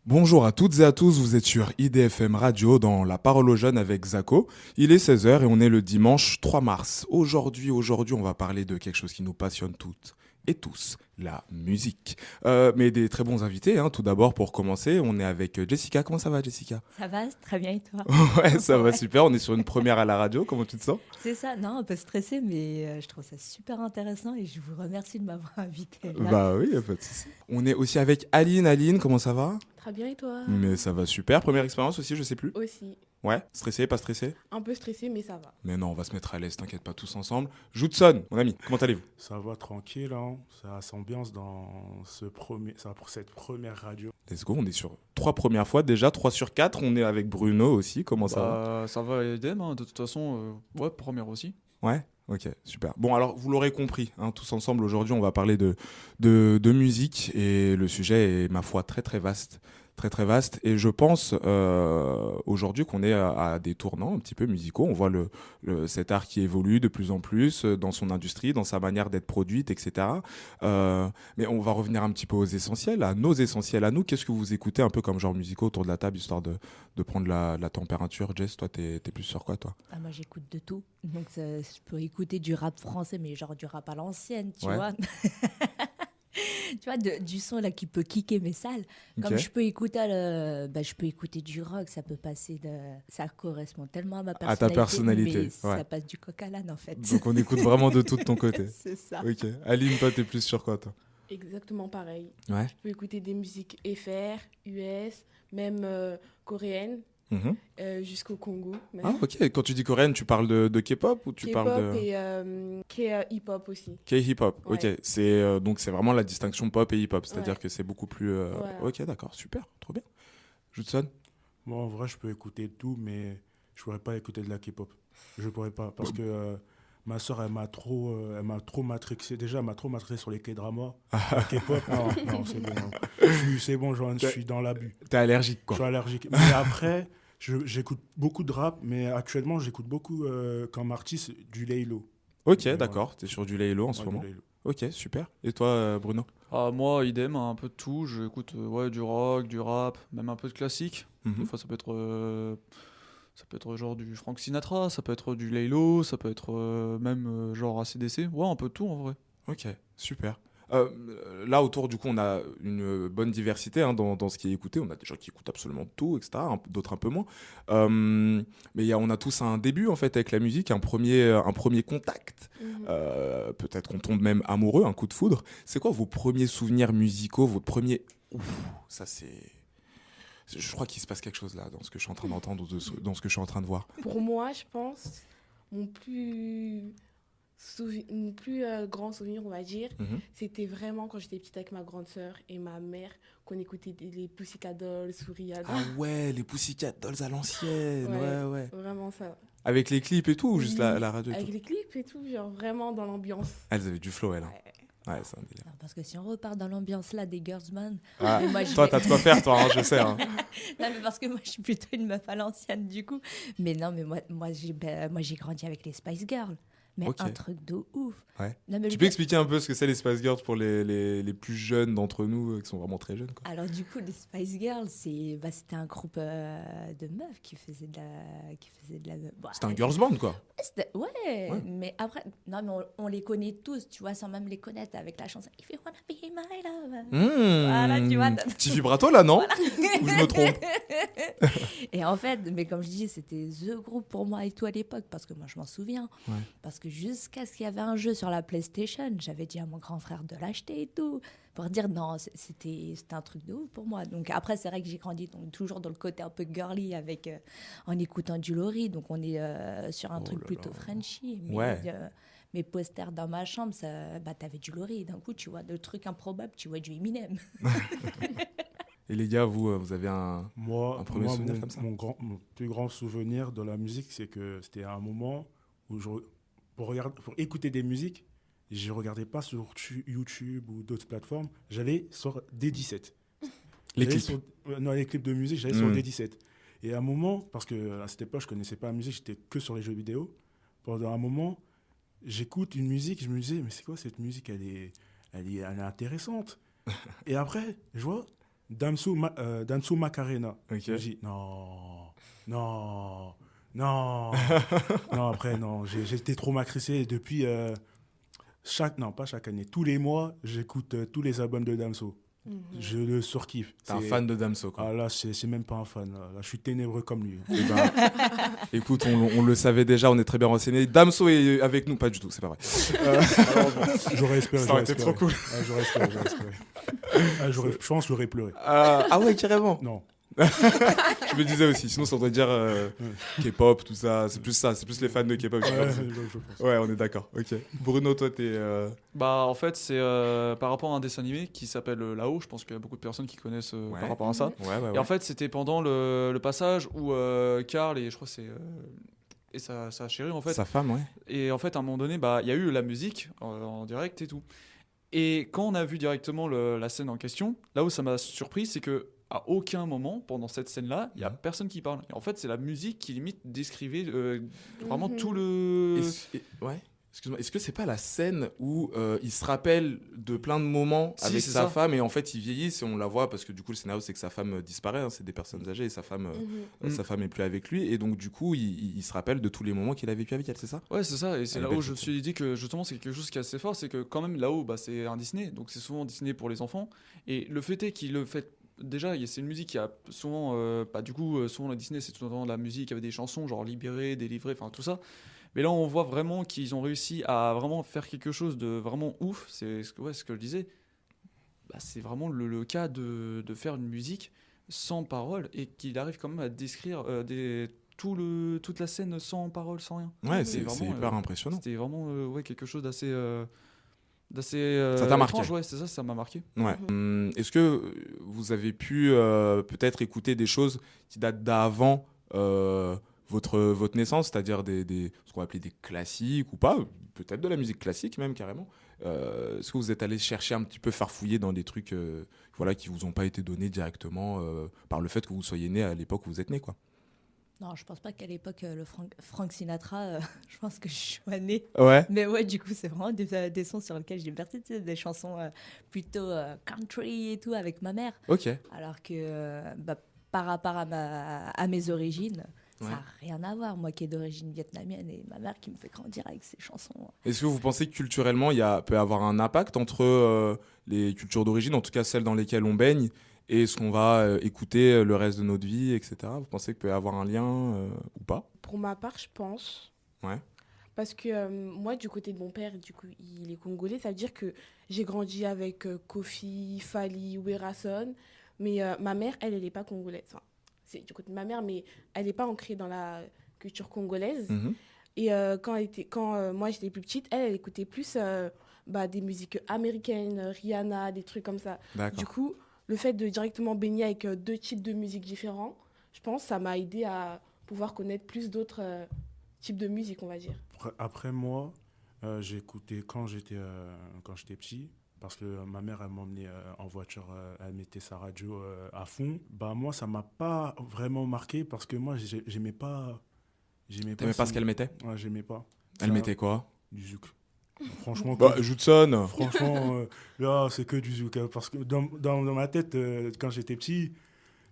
Bonjour à toutes et à tous, vous êtes sur IDFM Radio dans La Parole aux Jeunes avec Zako. Il est 16 heures et on est le dimanche 3 mars. Aujourd'hui, on va parler de quelque chose qui nous passionne toutes et tous, la musique. Mais des très bons invités, hein. Tout d'abord, pour commencer, on est avec Jessica. Comment ça va, Jessica? Ça va, c'est très bien et toi? Ouais, ça va Ouais. super. On est sur une première à la radio. Comment tu te sens? C'est ça, non, un peu stressé, mais je trouve ça super intéressant et je vous remercie de m'avoir invité là. Bah oui, y a pas de souci. On est aussi avec Aline. Aline, comment ça va? Très bien et toi? Mais ça va super. Première expérience aussi, je sais plus. Aussi. Ouais, stressé, pas stressé? Un peu stressé, mais ça va. Mais non, on va se mettre à l'aise, t'inquiète pas, tous ensemble. Judson, mon ami, comment allez-vous? Ça va tranquille, hein. Ça s'ambiance dans pour cette première radio. Let's go, on est sur 3 premières fois déjà, 3 sur 4. On est avec Bruno aussi, comment ça va? Ça va idem, hein. De toute façon, ouais, première aussi. Ouais. Ok, super. Bon, alors, vous l'aurez compris, hein, tous ensemble, aujourd'hui, on va parler de musique et le sujet est, ma foi, très très vaste. Très très vaste. Et je pense aujourd'hui qu'on est à des tournants un petit peu musicaux. On voit cet art qui évolue de plus en plus dans son industrie, dans sa manière d'être produite, etc. Mais on va revenir un petit peu aux essentiels, à nos essentiels, à nous. Qu'est-ce que vous écoutez un peu comme genre musicaux autour de la table, histoire de prendre la température? Jess, toi, t'es plus sur quoi, toi? Ah, moi j'écoute de tout, donc je peux écouter du rap français, mais genre du rap à l'ancienne, tu Ouais. vois. Tu vois, du son là qui peut kicker mes salles. Comme Ok. je peux écouter je peux écouter du rock, ça peut passer ça correspond tellement à ma À ta personnalité, mais ouais. ça passe du coq à l'âne en fait. Donc on écoute vraiment de tout de ton côté. C'est ça. Ok. Aline, toi, t'es plus sur quoi, toi? Exactement pareil. Ouais. Je peux écouter des musiques FR, US, même coréennes, Mhm. jusqu'au Congo. Même. Ah, ok. Quand tu dis coréenne, tu parles de K-pop ou tu parles K-pop de et K-hip-hop aussi. K-hip-hop? Ok. Ouais. Donc c'est vraiment la distinction pop et hip-hop, c'est-à-dire Ouais. que c'est beaucoup plus. Voilà. Ok, d'accord, super, trop bien. Judson? Moi, en vrai, je peux écouter tout, mais je pourrais pas écouter de la K-pop. Je pourrais pas, parce que ma soeur, elle m'a trop matrixé. Déjà, elle m'a trop matrixé sur les K-dramas. La K-pop, non, non, c'est bon. Non. C'est bon, je suis dans l'abus. T'es allergique, Je quoi. suis allergique. Mais après, j'écoute beaucoup de rap, mais actuellement, j'écoute beaucoup comme artiste du Laylo. Ok, Ouais. d'accord. T'es sur du Laylo en ce Ouais, du moment. Laylo. Ok, super. Et toi, Bruno? Ah, moi, idem, hein, un peu de tout. J'écoute ouais, du rock, du rap, même un peu de classique. Des Mhm. fois, ça peut être genre du Frank Sinatra, ça peut être du Laylo, ça peut être même genre AC/DC. Ouais, un peu de tout en vrai. Ok, super. Là, autour, du coup, on a une bonne diversité, hein, dans ce qui est écouté. On a des gens qui écoutent absolument tout, etc. D'autres un peu moins. Mais on a tous un début, en fait, avec la musique, un premier contact. Mhm. Peut-être qu'on tombe même amoureux, un coup de foudre. C'est quoi vos premiers souvenirs musicaux, votre premier... Ouf, ça c'est... Je crois qu'il se passe quelque chose là, dans ce que je suis en train d'entendre, dans ce que je suis en train de voir. Pour moi, je pense, mon plus, mon plus grand souvenir, on va dire, Mhm. c'était vraiment quand j'étais petite avec ma grande sœur et ma mère, qu'on écoutait les Pussycat Dolls, Souriade. Ah ouais, les Pussycat Dolls à l'ancienne, ouais, ouais. Vraiment ça. Avec les clips et tout, ou juste la Oui, radio et avec tout? les clips et tout, genre vraiment dans l'ambiance. Elles avaient du flow, elles. Hein. Ouais. Ouais, c'est un délire. Non, parce que si on repart dans l'ambiance là des Girls Band, Ah, mais moi, je toi, vais- t'as de quoi faire, toi, hein, je sais. Hein. Non, mais parce que moi, je suis plutôt une meuf à l'ancienne, du coup. Mais non, mais moi, j'ai grandi avec les Spice Girls. Mais Ok. un truc de ouf. Ouais. Non, mais Tu le peux gars- expliquer un peu ce que c'est les Spice Girls pour les plus jeunes d'entre nous, qui sont vraiment très jeunes, quoi. Alors, du coup, les Spice Girls, c'était un groupe de meufs qui faisait de la... Bon, C'était un girls band, quoi. Ouais, Ouais. mais après, non, mais on les connaît tous, tu vois, sans même les connaître avec la chanson If you wanna be my lover. Voilà, tu vois. Petit vibrato, là, non? Ou je me trompe? Et en fait, mais comme je dis, c'était the groupe pour moi et tout à l'époque, parce que moi je m'en souviens. Ouais. Parce que jusqu'à ce qu'il y avait un jeu sur la PlayStation, j'avais dit à mon grand frère de l'acheter et tout, pour dire non, c'était un truc de ouf pour moi. Donc après, c'est vrai que j'ai grandi donc, toujours dans le côté un peu girly, en écoutant du Laurie, donc on est sur un Oh truc là plutôt là. Frenchy. Mais, Ouais. mes posters dans ma chambre, t'avais du Laurie. D'un coup, tu vois de trucs improbables, tu vois du Eminem. Et les gars, vous avez un Moi, premier moi, souvenir comme ça? mon plus grand souvenir de la musique, c'est que c'était un moment où pour écouter des musiques, je ne regardais pas sur YouTube ou d'autres plateformes, j'allais sur D17. Les J'allais clips. non, les clips de musique, j'allais sur Mm. D17. Et à un moment, parce qu'à cette époque, je ne connaissais pas la musique, j'étais que sur les jeux vidéo, pendant un moment, j'écoute une musique, je me disais, mais c'est quoi cette musique, elle est intéressante. Et après, je vois, Damso Macarena. Ok. Je me dis, non. Non, après, non, j'étais trop matrixé. Et depuis, pas chaque année, tous les mois, j'écoute tous les albums de Damso. Je le surkiffe. T'es un fan de Damso, quoi. Ah là, c'est même pas un fan. Là, je suis ténébreux comme lui. Eh ben, écoute, on le savait déjà, on est très bien renseignés. Damso est avec nous, pas du tout, c'est pas vrai. J'aurais espéré. Ça aurait été trop cool. J'aurais espéré. Je pense que j'aurais pleuré. Ah ouais, carrément. Non. Je me disais aussi, sinon ça voudrait dire K-pop, tout ça. C'est plus les fans de K-pop. Je pense. Ouais, on est d'accord. Ok. Bruno, toi, t'es. Bah, en fait, c'est par rapport à un dessin animé qui s'appelle Là-haut. Je pense qu'il y a beaucoup de personnes qui connaissent Ouais. par rapport à ça. Ouais. Et en fait, c'était pendant le passage où Carl et je crois que c'est et sa chérie en fait. Sa femme, ouais. Et en fait, à un moment donné, bah, il y a eu la musique en direct et tout. Et quand on a vu directement la scène en question, là où ça m'a surpris, c'est que à aucun moment pendant cette scène-là, il y a personne qui parle. Et en fait, c'est la musique qui limite décrivait vraiment tout le. Ouais. Excuse-moi, est-ce que c'est pas la scène où il se rappelle de plein de moments Si, avec c'est sa ça. femme et en fait ils vieillissent et on la voit parce que du coup le scénario c'est que sa femme disparaît, hein, c'est des personnes âgées et sa femme est plus avec lui et donc du coup il se rappelle de tous les moments qu'il a vécu avec elle, c'est ça? Ouais, c'est ça. Et c'est Elle est là belle, où je me cette suis dit que justement, c'est quelque chose qui est assez fort. C'est que quand même, là-haut, bah, c'est un Disney. Donc c'est souvent Disney pour les enfants. Et le fait est qu'il le fait. Déjà, c'est une musique qui a souvent. Souvent la Disney, c'est tout le temps de la musique avec des chansons, genre Libéré, Délivré, enfin tout ça. Mais là, on voit vraiment qu'ils ont réussi à vraiment faire quelque chose de vraiment ouf. C'est ce que je disais. Bah, c'est vraiment le cas de faire une musique sans parole et qu'il arrive quand même à décrire toute la scène sans parole, sans rien. Ouais, C'est c'est vraiment, hyper impressionnant. C'était vraiment quelque chose d'assez. Ça t'a marqué. étrange, ouais, c'est ça m'a marqué. Ouais. Est-ce que vous avez pu peut-être écouter des choses qui datent d'avant votre naissance, c'est-à-dire ce qu'on va appeler des classiques ou pas, peut-être de la musique classique même carrément. Est-ce que vous êtes allé chercher un petit peu farfouiller dans des trucs qui vous ont pas été donnés directement par le fait que vous soyez né à l'époque où vous êtes né, quoi? Non, je pense pas qu'à l'époque, Frank Sinatra, je pense que je suis née. Ouais. Mais ouais, du coup, c'est vraiment des sons sur lesquels j'ai bercé, tu sais, des chansons plutôt country et tout avec ma mère. Ok. Alors que par rapport à mes origines, ça n'a rien à voir. Moi qui est d'origine vietnamienne et ma mère qui me fait grandir avec ses chansons. Est-ce que vous pensez que culturellement, peut avoir un impact entre les cultures d'origine, en tout cas celles dans lesquelles on baigne, et ce qu'on va écouter le reste de notre vie, etc. Vous pensez qu'il peut y avoir un lien ou pas? Pour ma part, je pense. Ouais. Parce que moi, du côté de mon père, du coup, il est congolais. Ça veut dire que j'ai grandi avec Kofi, Fally, Werason. Mais ma mère, elle n'est pas congolaise. Enfin, c'est du côté de ma mère, mais elle n'est pas ancrée dans la culture congolaise. Mhm. Et quand moi, j'étais plus petite, elle écoutait plus des musiques américaines, Rihanna, des trucs comme ça. D'accord. Du coup, le fait de directement baigner avec deux types de musique différents, je pense que ça m'a aidé à pouvoir connaître plus d'autres types de musique, on va dire. Après moi, j'ai écouté quand j'étais petit, parce que ma mère, elle m'emmenait en voiture, elle mettait sa radio à fond. Bah moi, ça m'a pas vraiment marqué parce que moi, j'aimais pas. T'aimais pas ce qu'elle mettait? Ouais, j'aimais pas. Elle mettait quoi? Du zouk. Franchement, Judson. franchement là, c'est que du zouk. Hein, parce que dans ma tête, quand j'étais petit,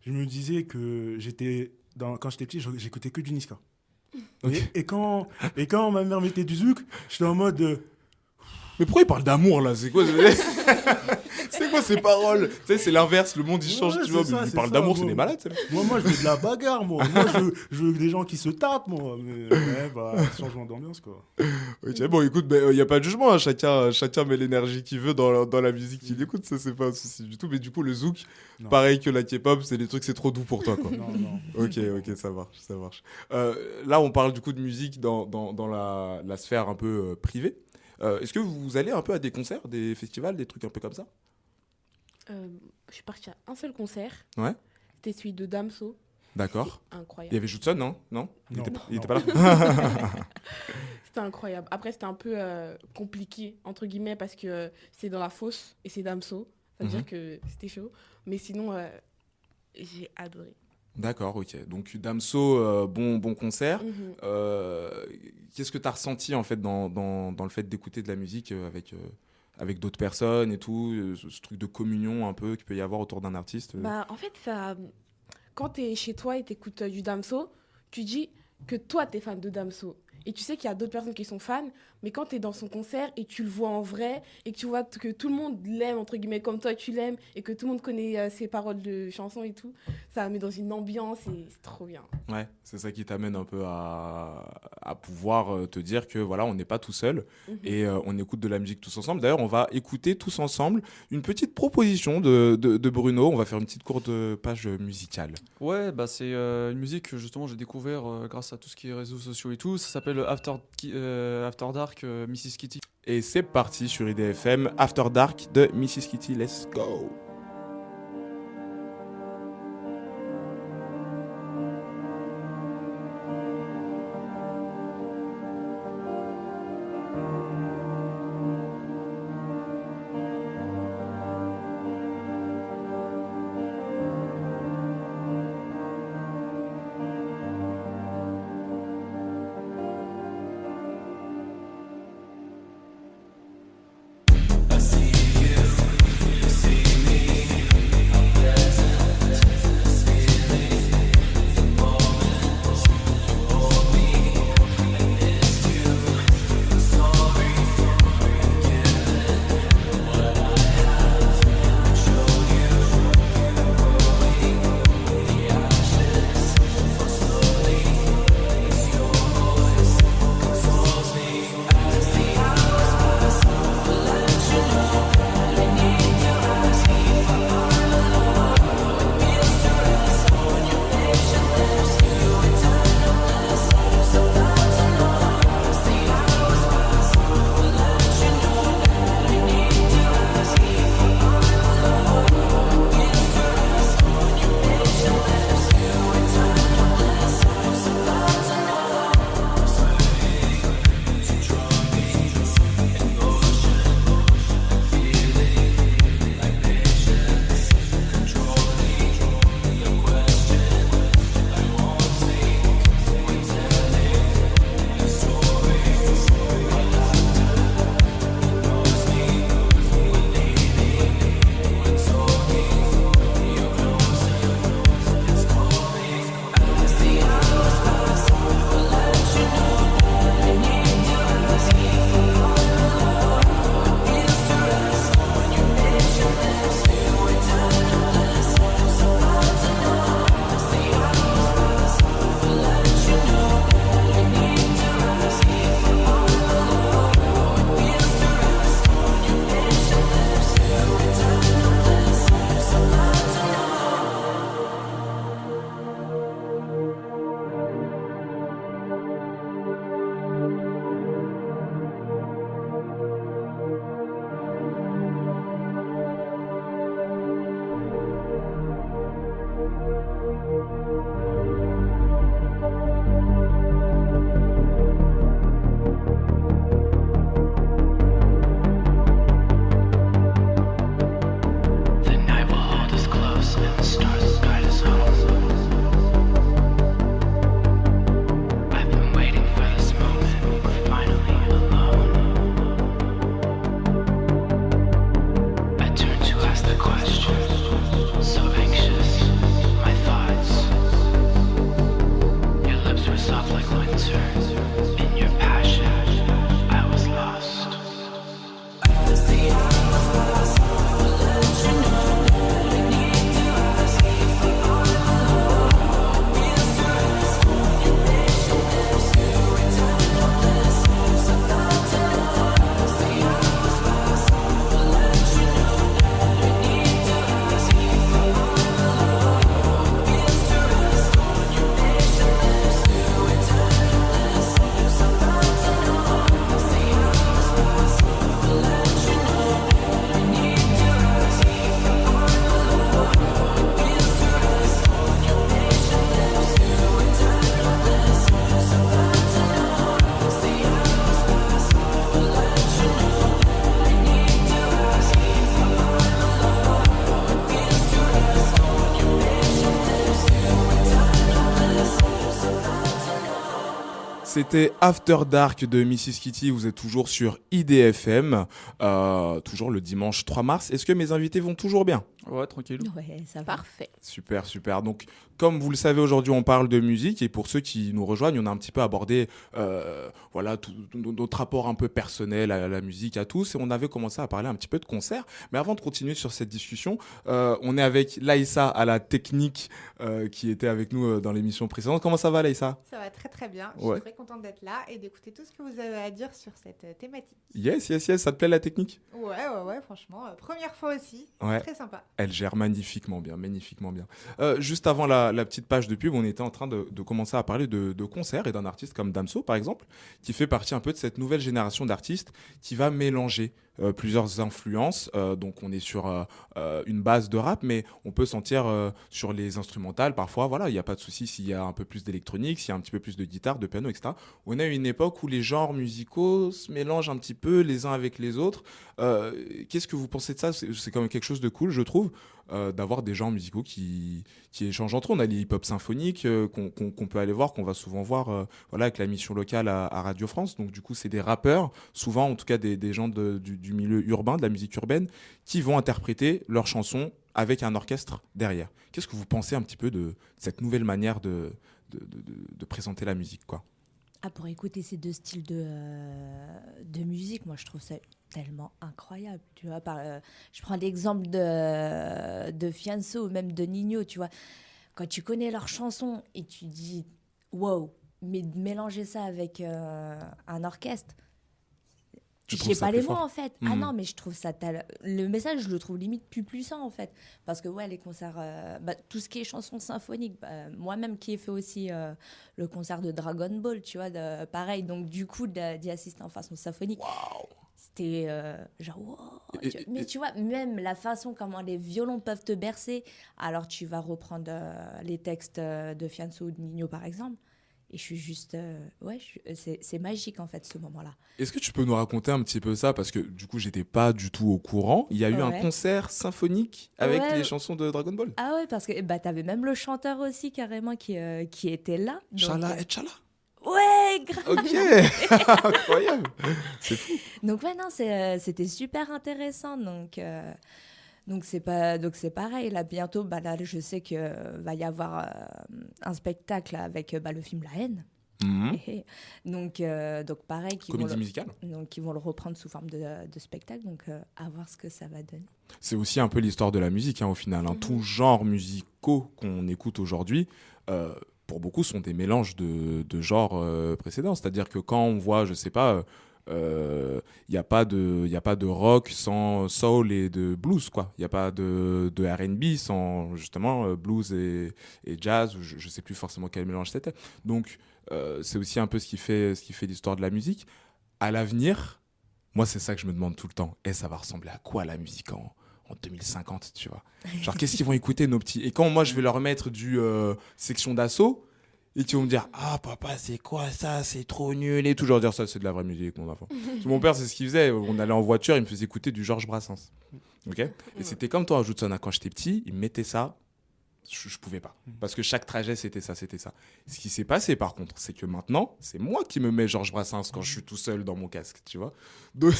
je me disais que quand j'étais petit, j'écoutais que du Niska. Okay. Et quand ma mère mettait du zouk, j'étais en mode... Mais pourquoi il parle d'amour là? C'est quoi c'est quoi ces paroles? Tu sais, c'est l'inverse, le monde il change, Ouais, tu vois. c'est ça, Mais il c'est parle ça, d'amour, moi. c'est des malades. Moi, je veux de la bagarre, moi. Je veux des gens qui se tapent, moi. Mais changement d'ambiance, quoi. Ok, bon, écoute, il n'y a pas de jugement. Hein. Chacun met l'énergie qu'il veut dans la musique qu'il écoute. Ça, c'est pas un souci du tout. Mais du coup, le zouk, Non. pareil que la K-pop, c'est des trucs, c'est trop doux pour toi, quoi. Non. Ok, ça marche. Là, on parle du coup de musique dans la sphère un peu privée. Est-ce que vous allez un peu à des concerts, des festivals, des trucs un peu comme ça? Je suis partie à un seul concert. Ouais. C'était celui de Damso. D'accord. C'était Il y incroyable. avait Judson, non? Non. Il Non. était pas là. C'était incroyable. Après, c'était un peu compliqué, entre guillemets, parce que c'est dans la fosse et c'est Damso. Ça veut dire que c'était chaud. Mais sinon, j'ai adoré. D'accord, ok. Donc Damso, bon concert. Mhm. Qu'est-ce que tu as ressenti en fait dans le fait d'écouter de la musique avec d'autres personnes et tout, ce truc de communion un peu qu'il peut y avoir autour d'un artiste. Bah, en fait, quand tu es chez toi et tu écoutes du Damso, tu dis que toi, tu es fan de Damso. Et tu sais qu'il y a d'autres personnes qui sont fans, mais quand tu es dans son concert et tu le vois en vrai, et que tu vois que tout le monde l'aime, entre guillemets, comme toi tu l'aimes, et que tout le monde connaît ses paroles de chansons et tout, ça met dans une ambiance et c'est trop bien. Ouais, c'est ça qui t'amène un peu à pouvoir te dire que voilà, on n'est pas tout seul et on écoute de la musique tous ensemble. D'ailleurs, on va écouter tous ensemble une petite proposition de Bruno. On va faire une petite courte page musicale. Ouais, bah c'est une musique que justement j'ai découvert grâce à tout ce qui est réseaux sociaux et tout. Ça s'appelle After Dark Mrs. Kitty. Et c'est parti sur IDFM, After Dark de Mrs. Kitty. Let's go! I see you see me. C'était After Dark de Mrs. Kitty. Vous êtes toujours sur IDFM, toujours le dimanche 3 mars. Est-ce que mes invités vont toujours bien ? Ouais, tranquille. Ouais, ça va. Parfait. Super, super. Donc, comme vous le savez, aujourd'hui, on parle de musique. Et pour ceux qui nous rejoignent, on a un petit peu abordé voilà, tout notre rapport un peu personnel à la musique, à tous. Et on avait commencé à parler un petit peu de concerts. Mais avant de continuer sur cette discussion, on est avec Laïssa à la technique qui était avec nous dans l'émission précédente. Comment ça va, Laïssa ? Ça va très très bien. Je Ouais. suis très contente d'être là et d'écouter tout ce que vous avez à dire sur cette thématique. Yes, yes, yes. Ça te plaît, la technique ? Ouais, franchement. Première fois aussi. Ouais. Très sympa. Elle gère magnifiquement bien, magnifiquement bien. Juste avant la petite page de pub, on était en train de commencer à parler de concerts et d'un artiste comme Damso, par exemple, qui fait partie un peu de cette nouvelle génération d'artistes qui va mélanger plusieurs influences. Donc on est sur une base de rap, mais on peut sentir sur les instrumentales, parfois, voilà, il n'y a pas de souci s'il y a un peu plus d'électronique, s'il y a un petit peu plus de guitare, de piano, etc. On a une époque où les genres musicaux se mélangent un petit peu les uns avec les autres. Qu'est-ce que vous pensez de ça ? C'est quand même quelque chose de cool, je trouve, d'avoir des genres musicaux qui échangent entre eux. On a les hip-hop symphoniques qu'on peut aller voir, qu'on va souvent voir voilà, avec la mission locale à Radio France. Donc du coup, c'est des rappeurs, souvent en tout cas des gens du milieu urbain, de la musique urbaine, qui vont interpréter leurs chansons avec un orchestre derrière. Qu'est-ce que vous pensez un petit peu de cette nouvelle manière de présenter la musique, quoi ? Pour écouter ces deux styles de musique, moi je trouve ça tellement incroyable. Tu vois, je prends l'exemple de Fianso ou même de Ninho, tu vois. Quand tu connais leurs chansons et tu dis wow, mais de mélanger ça avec un orchestre, je sais pas les mots en fait. Ah non, mais je trouve ça le message, je le trouve limite plus puissant en fait, parce que ouais, les concerts, tout ce qui est chansons symphoniques, moi-même qui ai fait aussi le concert de Dragon Ball, tu vois, pareil. Donc du coup, d'y assister en façon symphonique, c'était genre wow. Mais tu vois, même la façon comment les violons peuvent te bercer. Alors tu vas reprendre les textes de Fianso ou de Ninho par exemple. Et je suis juste... c'est magique, en fait, ce moment-là. Est-ce que tu peux nous raconter un petit peu ça ? Parce que, du coup, j'étais pas du tout au courant. Il y a eu un concert symphonique avec les chansons de Dragon Ball. Ah ouais, parce que t'avais même le chanteur aussi, carrément, qui était là. Chala et Chala. Ouais, grave. Ok. Incroyable. C'est fou. Donc, ouais, non, c'était super intéressant. Donc c'est pareil, là bientôt, là, je sais qu'il va y avoir un spectacle avec le film La Haine. Mm-hmm. Donc pareil, comédie musicale. Donc ils vont le reprendre sous forme de spectacle, donc à voir ce que ça va donner. C'est aussi un peu l'histoire de la musique au final. Tous genres musicaux qu'on écoute aujourd'hui, pour beaucoup, sont des mélanges de genres précédents. C'est-à-dire que quand on voit, je sais pas... y a pas de rock sans soul et de blues, quoi. Il n'y a pas de R&B sans justement blues et jazz, ou je sais plus forcément quel mélange c'était. Donc c'est aussi un peu ce qui fait l'histoire de la musique. À l'avenir, moi c'est ça que je me demande tout le temps. Et ça va ressembler à quoi la musique en 2050, tu vois ? Genre qu'est-ce qu'ils vont écouter nos petits ? Et quand moi je vais leur mettre du Section d'Assaut, et qui vont me dire « Ah, papa, c'est quoi ça ? C'est trop nul » et toujours dire ça, c'est de la vraie musique, mon enfant. Mon père, c'est ce qu'il faisait. On allait en voiture, il me faisait écouter du Georges Brassens. Ok ? Et c'était comme toi, Judson, quand j'étais petit, il me mettait ça. Je pouvais pas. Parce que chaque trajet, c'était ça. Ce qui s'est passé, par contre, c'est que maintenant, c'est moi qui me mets Georges Brassens quand je suis tout seul dans mon casque, tu vois. Donc,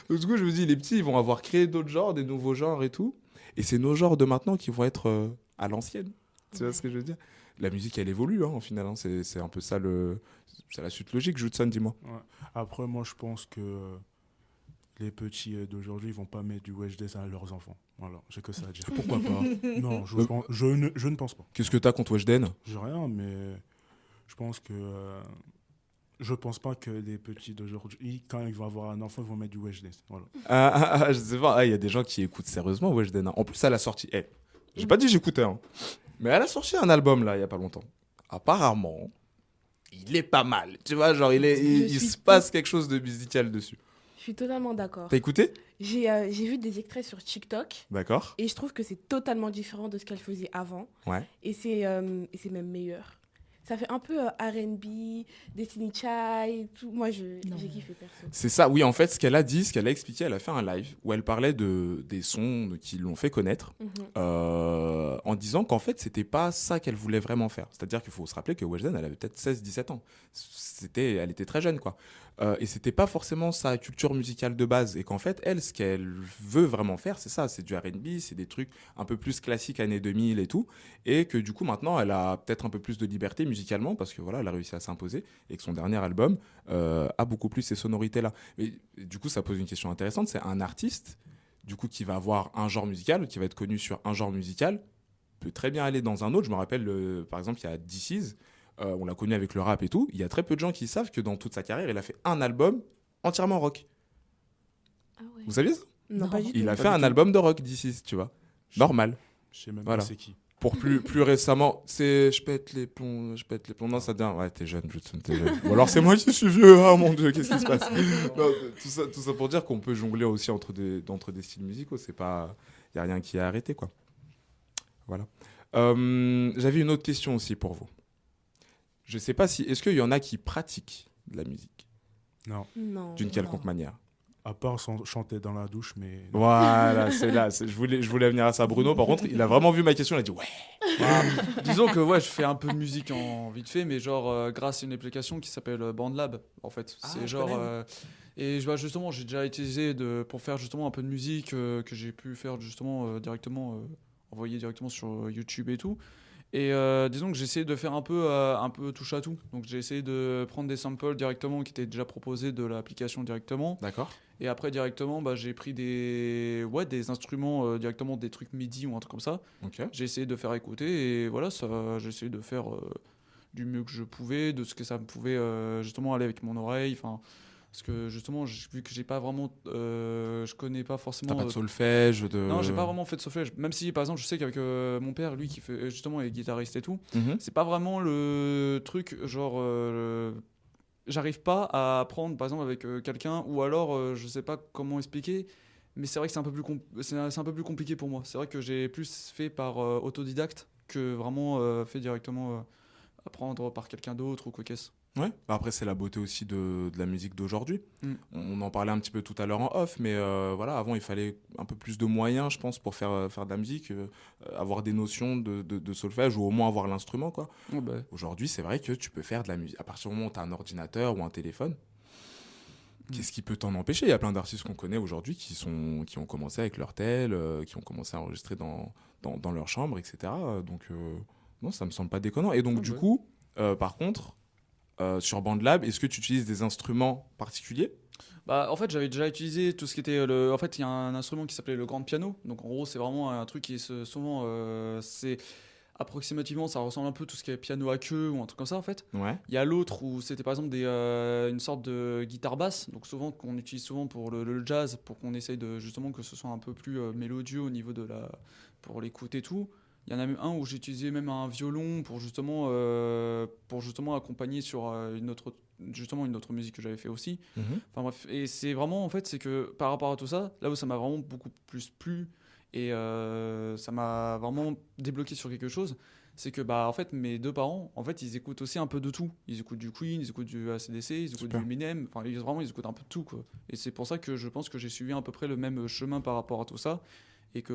du coup, je me dis, les petits, ils vont avoir créé d'autres genres, des nouveaux genres et tout. Et c'est nos genres de maintenant qui vont être à l'ancienne. Tu vois ce que je veux dire ? La musique, elle évolue, au final. C'est un peu ça, c'est la suite logique, Judson, dis-moi. Ouais. Après, moi, je pense que les petits d'aujourd'hui, ils vont pas mettre du Weshden à leurs enfants. Voilà, j'ai que ça à dire. Pourquoi pas ? Non, je ne pense pas. Qu'est-ce que t'as contre Weshden ? J'ai rien, mais je pense que... je pense pas que les petits d'aujourd'hui, quand ils vont avoir un enfant, ils vont mettre du Weshden. Voilà. Je sais pas, il y a des gens qui écoutent sérieusement Weshden. En plus, elle a sorti... j'ai pas dit j'écoutais, mais elle a sorti un album, là, il y a pas longtemps. Apparemment, il est pas mal. Tu vois, genre, il se passe quelque chose de musical dessus. Je suis totalement d'accord. T'as écouté ? J'ai vu des extraits sur TikTok. D'accord. Et je trouve que c'est totalement différent de ce qu'elle faisait avant. Ouais. Et c'est même meilleur. ça fait un peu R&B, Destiny Child, tout. Moi, j'ai kiffé perso. C'est ça, oui, en fait, ce qu'elle a expliqué, elle a fait un live où elle parlait des sons qui l'ont fait connaître, en disant qu'en fait, c'était pas ça qu'elle voulait vraiment faire. C'est-à-dire qu'il faut se rappeler que Weshden, elle avait peut-être 16-17 ans. Elle était très jeune, quoi. Et c'était pas forcément sa culture musicale de base. Et qu'en fait, elle, ce qu'elle veut vraiment faire, c'est ça, c'est du R&B, c'est des trucs un peu plus classiques années 2000 et tout. Et que du coup, maintenant, elle a peut-être un peu plus de liberté musicalement parce que voilà, elle a réussi à s'imposer et que son dernier album a beaucoup plus ces sonorités-là. Mais du coup, ça pose une question intéressante. C'est un artiste, du coup, qui va avoir un genre musical, qui va être connu sur un genre musical, peut très bien aller dans un autre. Je me rappelle, par exemple, il y a DC's. On l'a connu avec le rap et tout. Il y a très peu de gens qui savent que dans toute sa carrière, il a fait un album entièrement rock. Ah ouais. Vous saviez ça ? Non, pas du tout. Il a fait un album de rock d'ici, tu vois. Normal. Je sais même Voilà. pas c'est qui. Pour plus récemment, c'est je pète les plombs. Non, ça devient. Ouais, t'es jeune, Judson, t'es jeune. Ou alors c'est moi qui suis vieux. Ah mon Dieu, qu'est-ce qui se passe ? Non, tout ça pour dire qu'on peut jongler aussi entre des styles musicaux. C'est pas. Il n'y a rien qui est arrêté, quoi. Voilà. J'avais une autre question aussi pour vous. Je sais pas si. Est-ce qu'il y en a qui pratiquent de la musique Non. d'une quelconque manière ? À part chanter dans la douche, mais. Voilà, c'est là. Je voulais venir à ça. Bruno, par contre, il a vraiment vu ma question. Il a dit ouais. Disons que je fais un peu de musique en vite fait, mais genre grâce à une application qui s'appelle BandLab. En fait, c'est genre. Et justement, j'ai déjà utilisé pour faire justement un peu de musique que j'ai pu faire justement directement, envoyer directement sur YouTube et tout. Et disons que j'ai essayé de faire un peu touche à tout. Donc j'ai essayé de prendre des samples directement qui étaient déjà proposés de l'application directement. D'accord. Et après directement, j'ai pris des instruments directement, des trucs MIDI ou un truc comme ça. Ok. J'ai essayé de faire écouter et voilà, j'ai essayé de faire du mieux que je pouvais, de ce que ça me pouvait justement aller avec mon oreille. Enfin, parce que justement, vu que j'ai pas vraiment, je connais pas forcément. T'as pas de solfège Non, j'ai pas vraiment fait de solfège. Même si, par exemple, je sais qu'avec mon père, lui qui fait justement est guitariste et tout, c'est pas vraiment le truc genre. J'arrive pas à apprendre, par exemple, avec quelqu'un, ou alors je sais pas comment expliquer. Mais c'est vrai que c'est un peu plus compliqué pour moi. C'est vrai que j'ai plus fait par autodidacte que vraiment fait directement apprendre par quelqu'un d'autre ou quoi qu'est-ce. Ouais. Après, c'est la beauté aussi de la musique d'aujourd'hui. On en parlait un petit peu tout à l'heure en off, mais voilà, avant, il fallait un peu plus de moyens, je pense, pour faire de la musique, avoir des notions de solfège ou au moins avoir l'instrument, quoi. Oh bah. Aujourd'hui, c'est vrai que tu peux faire de la musique. À partir du moment où tu as un ordinateur ou un téléphone, qu'est-ce qui peut t'en empêcher ? Il y a plein d'artistes qu'on connaît aujourd'hui qui ont commencé avec leur tel, qui ont commencé à enregistrer dans leur chambre, etc. Donc, non, ça me semble pas déconnant. Et donc, du coup, par contre, sur BandLab, est-ce que tu utilises des instruments particuliers ? En fait, j'avais déjà utilisé tout ce qui était en fait, il y a un instrument qui s'appelait le grand piano. Donc, en gros, c'est vraiment un truc qui est souvent, c'est approximativement, ça ressemble un peu à tout ce qui est piano à queue ou un truc comme ça, en fait. Ouais. Il y a l'autre où c'était par exemple une sorte de guitare basse, donc souvent qu'on utilise souvent pour le jazz, pour qu'on essaye de justement que ce soit un peu plus mélodieux au niveau pour l'écoute et tout. Il y en a même un où j'ai utilisé même un violon pour justement accompagner sur une autre musique que j'avais fait aussi. Enfin bref, et c'est vraiment en fait, c'est que par rapport à tout ça, là où ça m'a vraiment beaucoup plus plu et ça m'a vraiment débloqué sur quelque chose, c'est que en fait mes deux parents, en fait, ils écoutent aussi un peu de tout. Ils écoutent du Queen, ils écoutent du AC/DC, ils écoutent du Eminem, enfin ils écoutent un peu de tout, quoi. Et c'est pour ça que je pense que j'ai suivi à peu près le même chemin par rapport à tout ça. Et que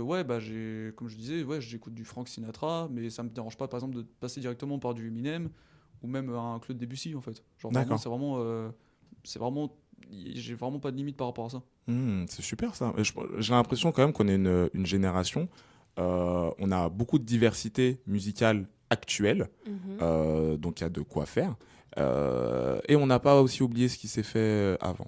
comme je disais, j'écoute du Frank Sinatra, mais ça me dérange pas par exemple de passer directement par du Eminem ou même un Claude Debussy, en fait. Genre vraiment, j'ai vraiment pas de limite par rapport à ça. C'est super ça. J'ai l'impression quand même qu'on est une génération, on a beaucoup de diversité musicale actuelle, donc il y a de quoi faire, et on n'a pas aussi oublié ce qui s'est fait avant.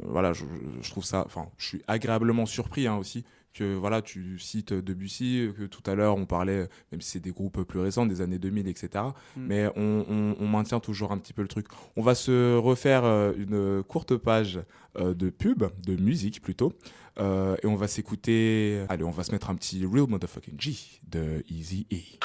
Voilà, je trouve ça, enfin, je suis agréablement surpris aussi que voilà, tu cites Debussy, que tout à l'heure on parlait, même si c'est des groupes plus récents, des années 2000, etc. Mais on maintient toujours un petit peu le truc. On va se refaire une courte page de pub, de musique plutôt, et on va s'écouter. Allez, on va se mettre un petit Real Motherfucking G de Eazy-E.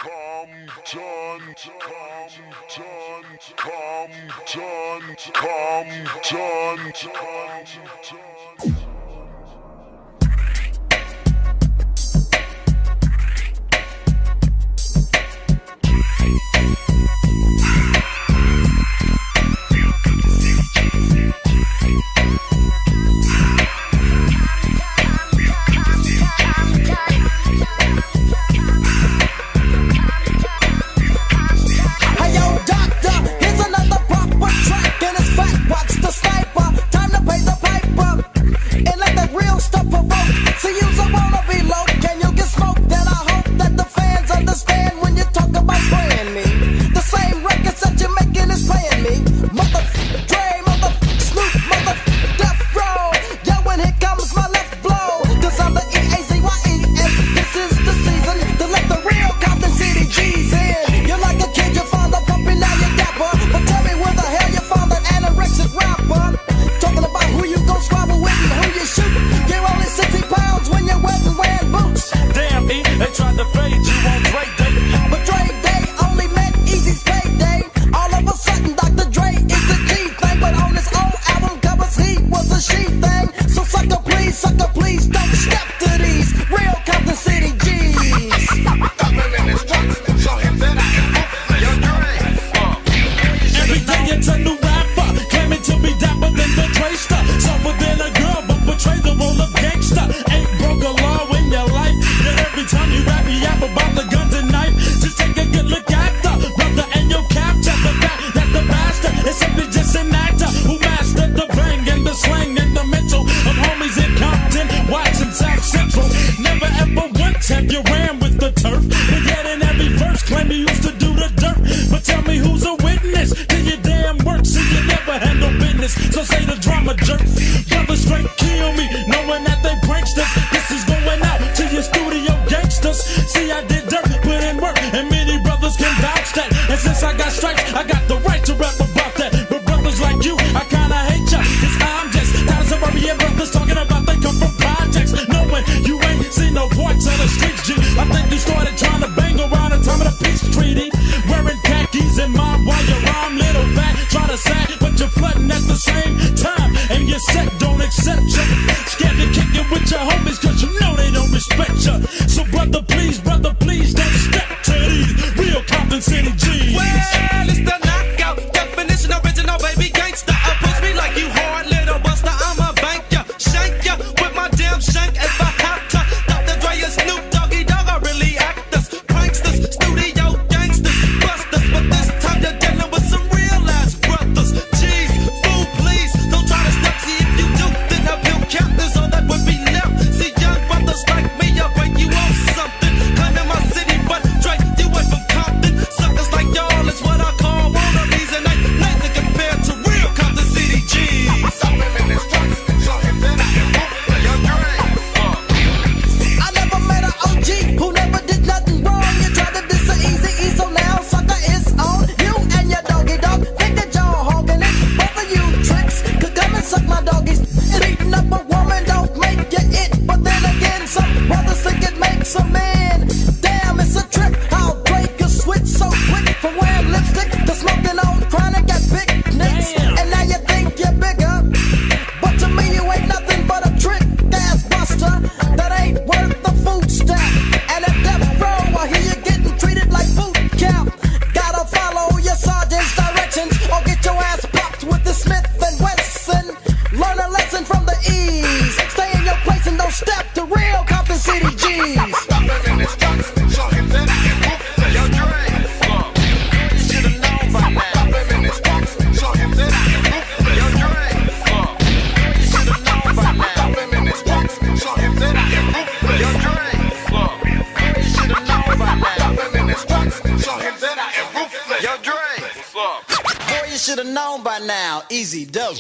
tracks have you ran with the turf? But yet in every verse claim you used to do the dirt. But tell me who's a witness to your damn work? See, you never handle business, so say the drama jerk. Brothers straight kill me, knowing that they pranksters. This is going out to your studio gangsters. See, I did dirt, put in work, and many brothers can vouch that. And since I got stripes, I got the right to rap about that. But brothers like you, I kinda hate ya, 'cause I'm just tired of suburban brothers talking about they come from projects, knowing you ain't seen no points on the streets, G. I think you started trying to bang around the time of the peace treaty, wearing khakis and mob while your rhyme little back, try to sack, but you're flooding at the same time, and your set don't accept you. Scared to kick it with your homies, 'cause you know they don't respect you. So brother, please don't step to these real Compton City G's. Well, it's the knockout definition, original baby gangster. Approach me like you hard little buster, I'ma bank ya, shank ya with my damn shank if I have to. Dr. Dre and Snoop Doggy Dogg are really actors, pranksters, studio gangsters, busters. But this time you're dealing with some real ass brothers. Jeez, fool, please don't try to step. See, if you do, then I'll build captains, all that would be left. See, young brothers like me, I'll break you off something. Come in my city, but Dre, you went from Compton. Suckers like y'all is what I call wannabes, and ain't nothing compared to real Compton City G's. I never met an OG who never did nothing wrong. You tried to diss a easy, so now sucker is on you and your doggy dog. Think that y'all hogging it, both of you tricks could come and suck my doggies. Beating up a woman don't make you it, but then again some brothers think it makes a man. Damn, it's a trip how Drake could switch so quick from wearing lipstick to smoking on chronic at picnics. And now you think you're bigger, but to me you ain't nothing but a trick ass buster that ain't worth the food stamp. And at death row I hear you getting treated like boot camp. Gotta follow your sergeant's directions or get your ass popped with the Smith and Wesson. Learn a lesson from the E's. Stay in your place and don't step to real Compton City G's. Should've known by now, easy dope.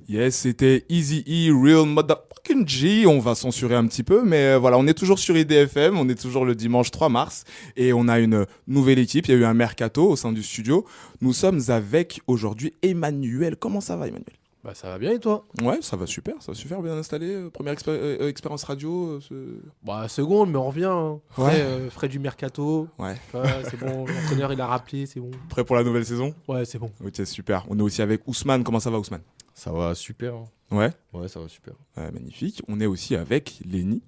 Yes, c'était Easy E, Real Motherfucking G. On va censurer un petit peu, mais voilà, on est toujours sur IDFM, on est toujours le dimanche 3 mars et on a une nouvelle équipe. Il y a eu un mercato au sein du studio. Nous sommes avec aujourd'hui Emmanuel. Comment ça va, Emmanuel ? Bah ça va bien et toi ? Ouais, ça va super bien installé. Première expérience radio. Bah seconde, mais on revient. Hein. Frais du mercato. Ouais. C'est bon, l'entraîneur il a rappelé, c'est bon. Prêt pour la nouvelle saison ? Ouais, c'est bon. Ok, super. On est aussi avec Ousmane. Comment ça va, Ousmane ? Ça va super. Ouais. Ouais, ça va super. Magnifique. On est aussi avec Lenny.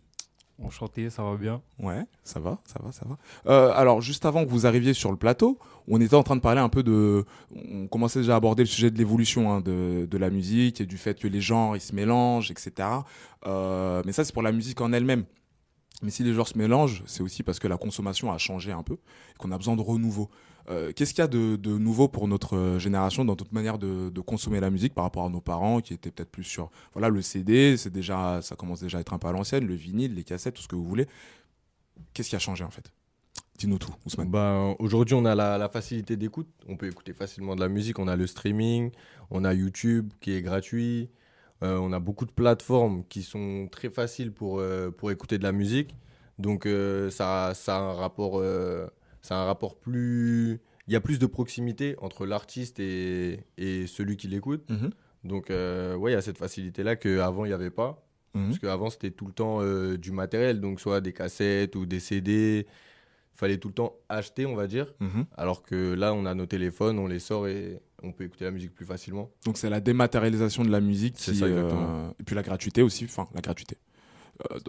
Enchanté, ça va bien. Ouais, ça va. Alors, juste avant que vous arriviez sur le plateau, on était en train de parler un peu de... On commençait déjà à aborder le sujet de l'évolution de la musique et du fait que les genres, ils se mélangent, etc. Mais ça, c'est pour la musique en elle-même. Mais si les genres se mélangent, c'est aussi parce que la consommation a changé un peu et qu'on a besoin de renouveau. Qu'est-ce qu'il y a de nouveau pour notre génération dans notre manière de consommer la musique par rapport à nos parents qui étaient peut-être plus sur le CD, ça commence déjà à être un peu à l'ancienne, le vinyle, les cassettes, tout ce que vous voulez. Qu'est-ce qui a changé en fait ? Dis-nous tout, Ousmane. Aujourd'hui, on a la facilité d'écoute. On peut écouter facilement de la musique. On a le streaming, on a YouTube qui est gratuit. On a beaucoup de plateformes qui sont très faciles pour écouter de la musique. Donc, ça a un rapport... c'est un rapport plus... Il y a plus de proximité entre l'artiste et celui qui l'écoute. Mm-hmm. Donc, il y a cette facilité-là qu'avant, il n'y avait pas. Mm-hmm. Parce qu'avant, c'était tout le temps du matériel, donc soit des cassettes ou des CD. Il fallait tout le temps acheter, on va dire. Mm-hmm. Alors que là, on a nos téléphones, on les sort et on peut écouter la musique plus facilement. Donc, c'est la dématérialisation de la musique. C'est ça, exactement. Et puis la gratuité aussi, la gratuité.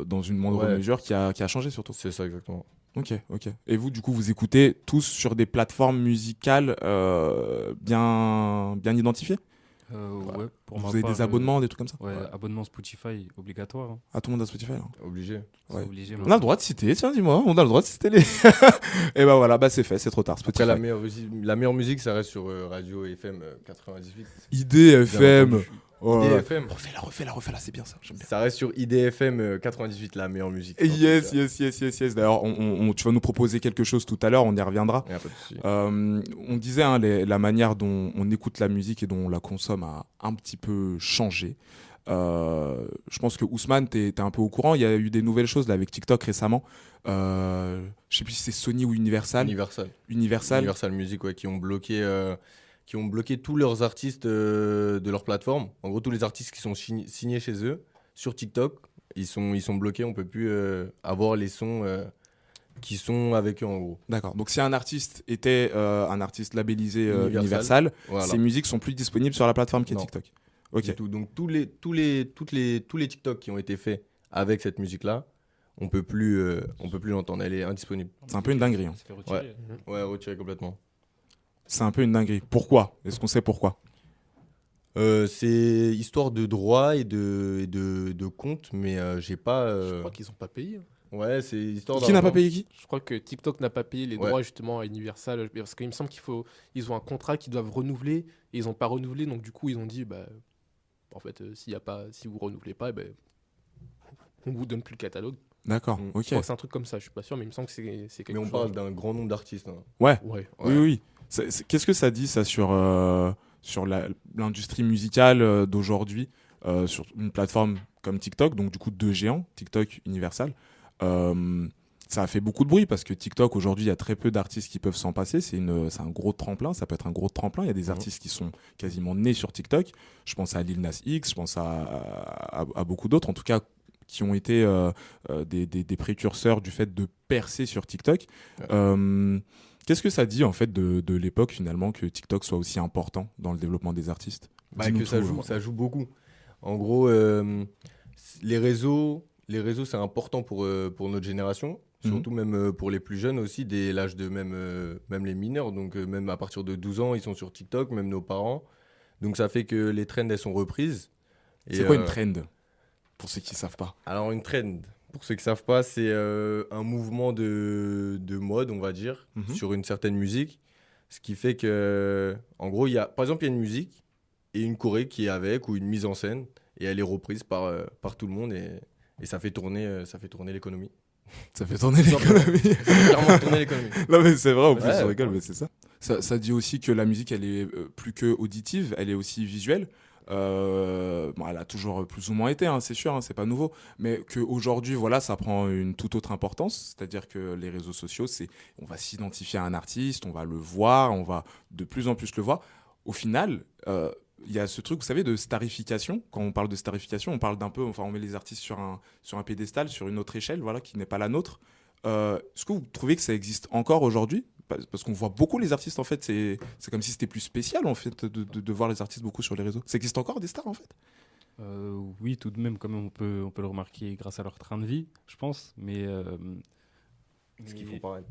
Dans une moindre mesure qui a changé surtout. C'est ça, exactement. Ok. Et vous, du coup, vous écoutez tous sur des plateformes musicales bien identifiées ? Ouais, pour vous avez des abonnements, des trucs comme ça ? Ouais, abonnement Spotify obligatoire. Hein. Ah, tout le monde a Spotify là. Obligé. Ouais. Obligé. On a le droit de citer, tiens, dis-moi, on a le droit de citer les. Et ben voilà, c'est fait, c'est trop tard. Spotify. Après, la meilleure musique, ça reste sur Radio FM 98. IDFM. IDFM. Refais-la, c'est bien ça, j'aime bien. Ça reste sur IDFM 98, la meilleure musique. Yes. D'ailleurs, tu vas nous proposer quelque chose tout à l'heure, on y reviendra. Y a pas de souci. On disait, hein, la manière dont on écoute la musique et dont on la consomme a un petit peu changé. Je pense que Ousmane, t'es un peu au courant. Il y a eu des nouvelles choses là, avec TikTok récemment. Je sais plus si c'est Sony ou Universal. Universal Music, ouais, qui ont bloqué tous leurs artistes de leur plateforme. En gros, tous les artistes qui sont signés chez eux sur TikTok, ils sont bloqués. On peut plus avoir les sons qui sont avec eux, en gros. D'accord. Donc, si un artiste était un artiste labellisé Universal, voilà. Ses musiques sont plus disponibles sur la plateforme qui est TikTok. Ok. Du tout. Donc tous les TikTok qui ont été faits avec cette musique-là, on peut plus l'entendre. Elle est indisponible. C'est un peu une dinguerie. Hein. Ça fait retirer. Ouais, retiré complètement. C'est un peu une dinguerie. Pourquoi ? Est-ce qu'on sait pourquoi ? C'est histoire de droit et de compte, mais j'ai pas. Je crois qu'ils n'ont pas payé. Ouais, c'est histoire. Qui n'a pas payé qui ? Je crois que TikTok n'a pas payé les droits justement à Universal parce qu'il me semble ils ont un contrat qu'ils doivent renouveler et ils n'ont pas renouvelé, donc du coup ils ont dit en fait si vous renouvelez pas, on vous donne plus le catalogue. D'accord. Ok. Je crois que c'est un truc comme ça, je suis pas sûr, mais il me semble que c'est quelque chose. Mais on parle d'un grand nombre d'artistes. Hein. Ouais. Oui. Qu'est-ce que ça dit ça sur l'industrie musicale d'aujourd'hui sur une plateforme comme TikTok, donc du coup deux géants, TikTok, Universal. Ça a fait beaucoup de bruit parce que TikTok aujourd'hui il y a très peu d'artistes qui peuvent s'en passer, c'est un gros tremplin, ça peut être un gros tremplin, il y a des artistes qui sont quasiment nés sur TikTok, je pense à Lil Nas X, je pense à beaucoup d'autres en tout cas qui ont été des précurseurs du fait de percer sur TikTok. Qu'est-ce que ça dit en fait de l'époque finalement que TikTok soit aussi important dans le développement des artistes ? Que ça joue beaucoup. En gros, les réseaux c'est important pour notre génération, surtout même pour les plus jeunes aussi, dès l'âge de même les mineurs, donc même à partir de 12 ans, ils sont sur TikTok, même nos parents. Donc ça fait que les trends, elles sont reprises. C'est quoi une trend, pour ceux qui ne savent pas ? Alors une trend, pour ceux qui ne savent pas, c'est un mouvement de mode, on va dire, sur une certaine musique. Ce qui fait que, en gros, par exemple, il y a une musique et une choré qui est avec, ou une mise en scène, et elle est reprise par tout le monde, et ça fait tourner l'économie. Ça fait tourner l'économie. Ça fait clairement tourner l'économie. Non mais c'est vrai, en plus on rigole, mais c'est ça. Ça dit aussi que la musique, elle est plus que auditive, elle est aussi visuelle. Elle a toujours plus ou moins été, hein, c'est sûr, hein, c'est pas nouveau. Mais qu'aujourd'hui, voilà, ça prend une toute autre importance. C'est-à-dire que les réseaux sociaux, on va s'identifier à un artiste, on va le voir, on va de plus en plus le voir. Au final, il y a ce truc, vous savez, de starification. Quand on parle de starification, on parle d'un peu, on met les artistes sur un pédestal, sur une autre échelle, voilà, qui n'est pas la nôtre. Est-ce que vous trouvez que ça existe encore aujourd'hui ? Parce qu'on voit beaucoup les artistes, en fait, c'est comme si c'était plus spécial, en fait, de voir les artistes beaucoup sur les réseaux. Ça existe encore des stars, en fait ? Oui, tout de même, quand même, on peut le remarquer grâce à leur train de vie, je pense, mais... ce qu'ils font paraître.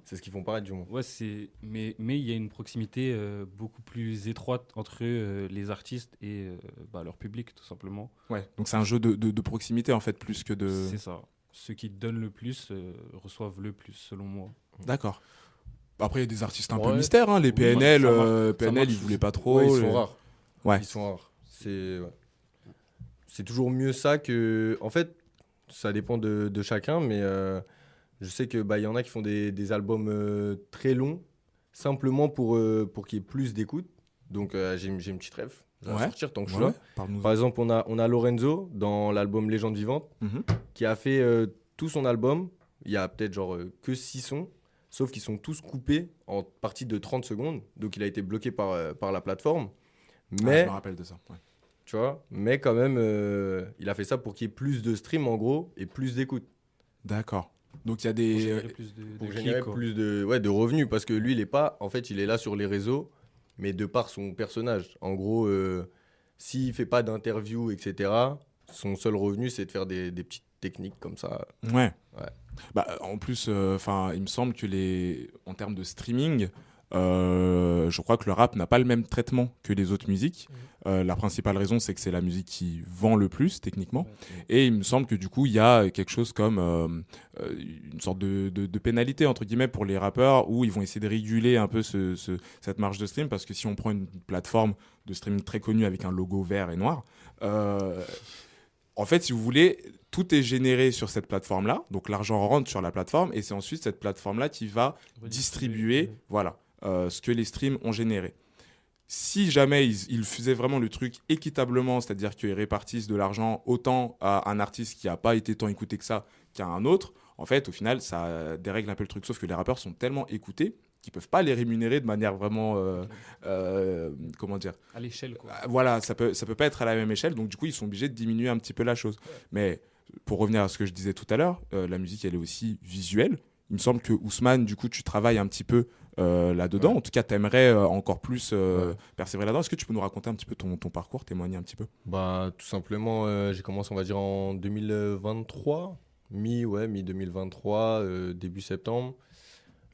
C'est ce qu'ils font paraître, du moins. Ouais, mais il y a une proximité beaucoup plus étroite entre les artistes et leur public, tout simplement. Ouais, donc c'est un jeu de proximité, en fait, plus que de... C'est ça. Ceux qui donnent le plus reçoivent le plus, selon moi. D'accord. Après, il y a des artistes un peu mystères, hein. Les PNL, PNL, ils voulaient pas trop. Ouais, ils sont rares. Ouais. Ils sont rares. C'est toujours mieux ça que... En fait, ça dépend de chacun, mais... Je sais que y en a qui font des albums très longs, simplement pour qu'il y ait plus d'écoute. Donc j'ai une petite rêve. Je vais sortir tant que je suis là. Par exemple, on a Lorenzo dans l'album Légende Vivante, qui a fait tout son album. Il y a peut-être que 6 sons, sauf qu'ils sont tous coupés en parties de 30 secondes. Donc il a été bloqué par la plateforme. Mais, je me rappelle de ça. Ouais. Tu vois, mais quand même, il a fait ça pour qu'il y ait plus de streams en gros et plus d'écoute. D'accord. Donc il y a des pour générer plus de revenus, parce que lui il est là sur les réseaux, mais de par son personnage. En gros, s'il fait pas d'interview, etc., son seul revenu c'est de faire des petites techniques comme ça. Ouais. En plus, il me semble que en termes de streaming, Je crois que le rap n'a pas le même traitement que les autres musiques. La principale raison, c'est que c'est la musique qui vend le plus, techniquement. Et il me semble que du coup, il y a quelque chose comme une sorte de pénalité, entre guillemets, pour les rappeurs, où ils vont essayer de réguler un peu cette marge de stream, parce que si on prend une plateforme de streaming très connue avec un logo vert et noir, en fait, si vous voulez, tout est généré sur cette plateforme-là. Donc, l'argent rentre sur la plateforme et c'est ensuite cette plateforme-là qui va distribuer ce que les streams ont généré. Si jamais ils faisaient vraiment le truc équitablement, c'est-à-dire qu'ils répartissent de l'argent autant à un artiste qui n'a pas été tant écouté que ça qu'à un autre, en fait, au final, ça dérègle un peu le truc. Sauf que les rappeurs sont tellement écoutés qu'ils ne peuvent pas les rémunérer de manière vraiment... comment dire ? À l'échelle, quoi. Voilà, ça peut pas être à la même échelle. Donc, du coup, ils sont obligés de diminuer un petit peu la chose. Mais pour revenir à ce que je disais tout à l'heure, la musique, elle est aussi visuelle. Il me semble que Ousmane, du coup, tu travailles un petit peu là-dedans. En tout cas, tu aimerais encore plus persévérer là-dedans. Est-ce que tu peux nous raconter un petit peu ton parcours, témoigner un petit peu ? Bah, tout simplement, j'ai commencé, on va dire, en 2023, mi-2023, début septembre.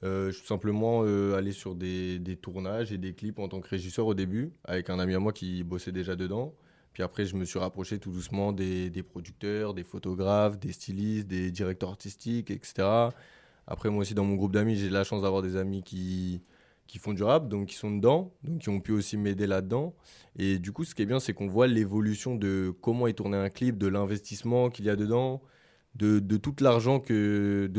Je suis tout simplement allé sur des tournages et des clips en tant que régisseur au début, avec un ami à moi qui bossait déjà dedans. Puis après, je me suis rapproché tout doucement des producteurs, des photographes, des stylistes, des directeurs artistiques, etc. Après, moi aussi, dans mon groupe d'amis, j'ai la chance d'avoir des amis qui font du rap, donc qui sont dedans, donc qui ont pu aussi m'aider là-dedans. Et du coup, ce qui est bien, c'est qu'on voit l'évolution de comment est tourné un clip, de l'investissement qu'il y a dedans, de tout l'argent que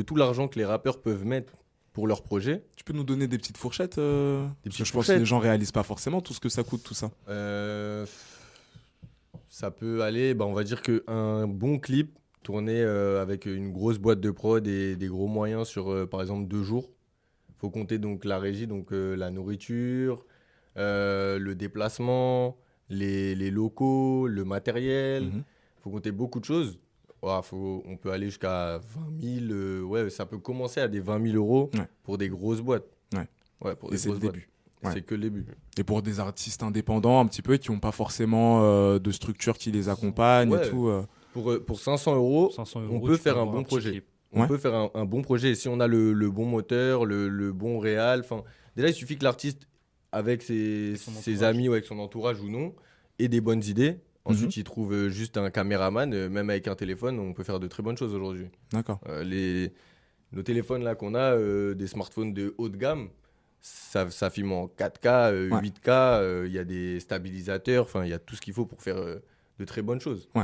les rappeurs peuvent mettre pour leur projet. Tu peux nous donner des petites fourchettes parce que je pense que les gens réalisent pas forcément tout ce que ça coûte, tout ça. Ça peut aller, on va dire qu'un bon clip tourné avec une grosse boîte de prod et des gros moyens sur, par exemple, 2 jours. Il faut compter donc la régie, donc la nourriture, le déplacement, les locaux, le matériel. Il faut compter beaucoup de choses. On peut aller jusqu'à 20 000. Ça peut commencer à des 20 000 euros pour des grosses boîtes. Pour des et c'est le début. C'est que le début. Et pour des artistes indépendants, un petit peu, qui n'ont pas forcément de structure qui les accompagne et tout. Pour 500 euros, on peut faire un bon projet. On peut faire un bon projet. Et si on a le bon moteur, le bon réal, déjà, il suffit que l'artiste, avec ses amis ou avec son entourage ou non, ait des bonnes idées. Ensuite, il trouve juste un caméraman. Même avec un téléphone, on peut faire de très bonnes choses aujourd'hui. D'accord. Nos téléphones là qu'on a, des smartphones de haut de gamme, ça filme en 4K, 8K. Il y a des stabilisateurs. Il y a tout ce qu'il faut pour faire de très bonnes choses. Il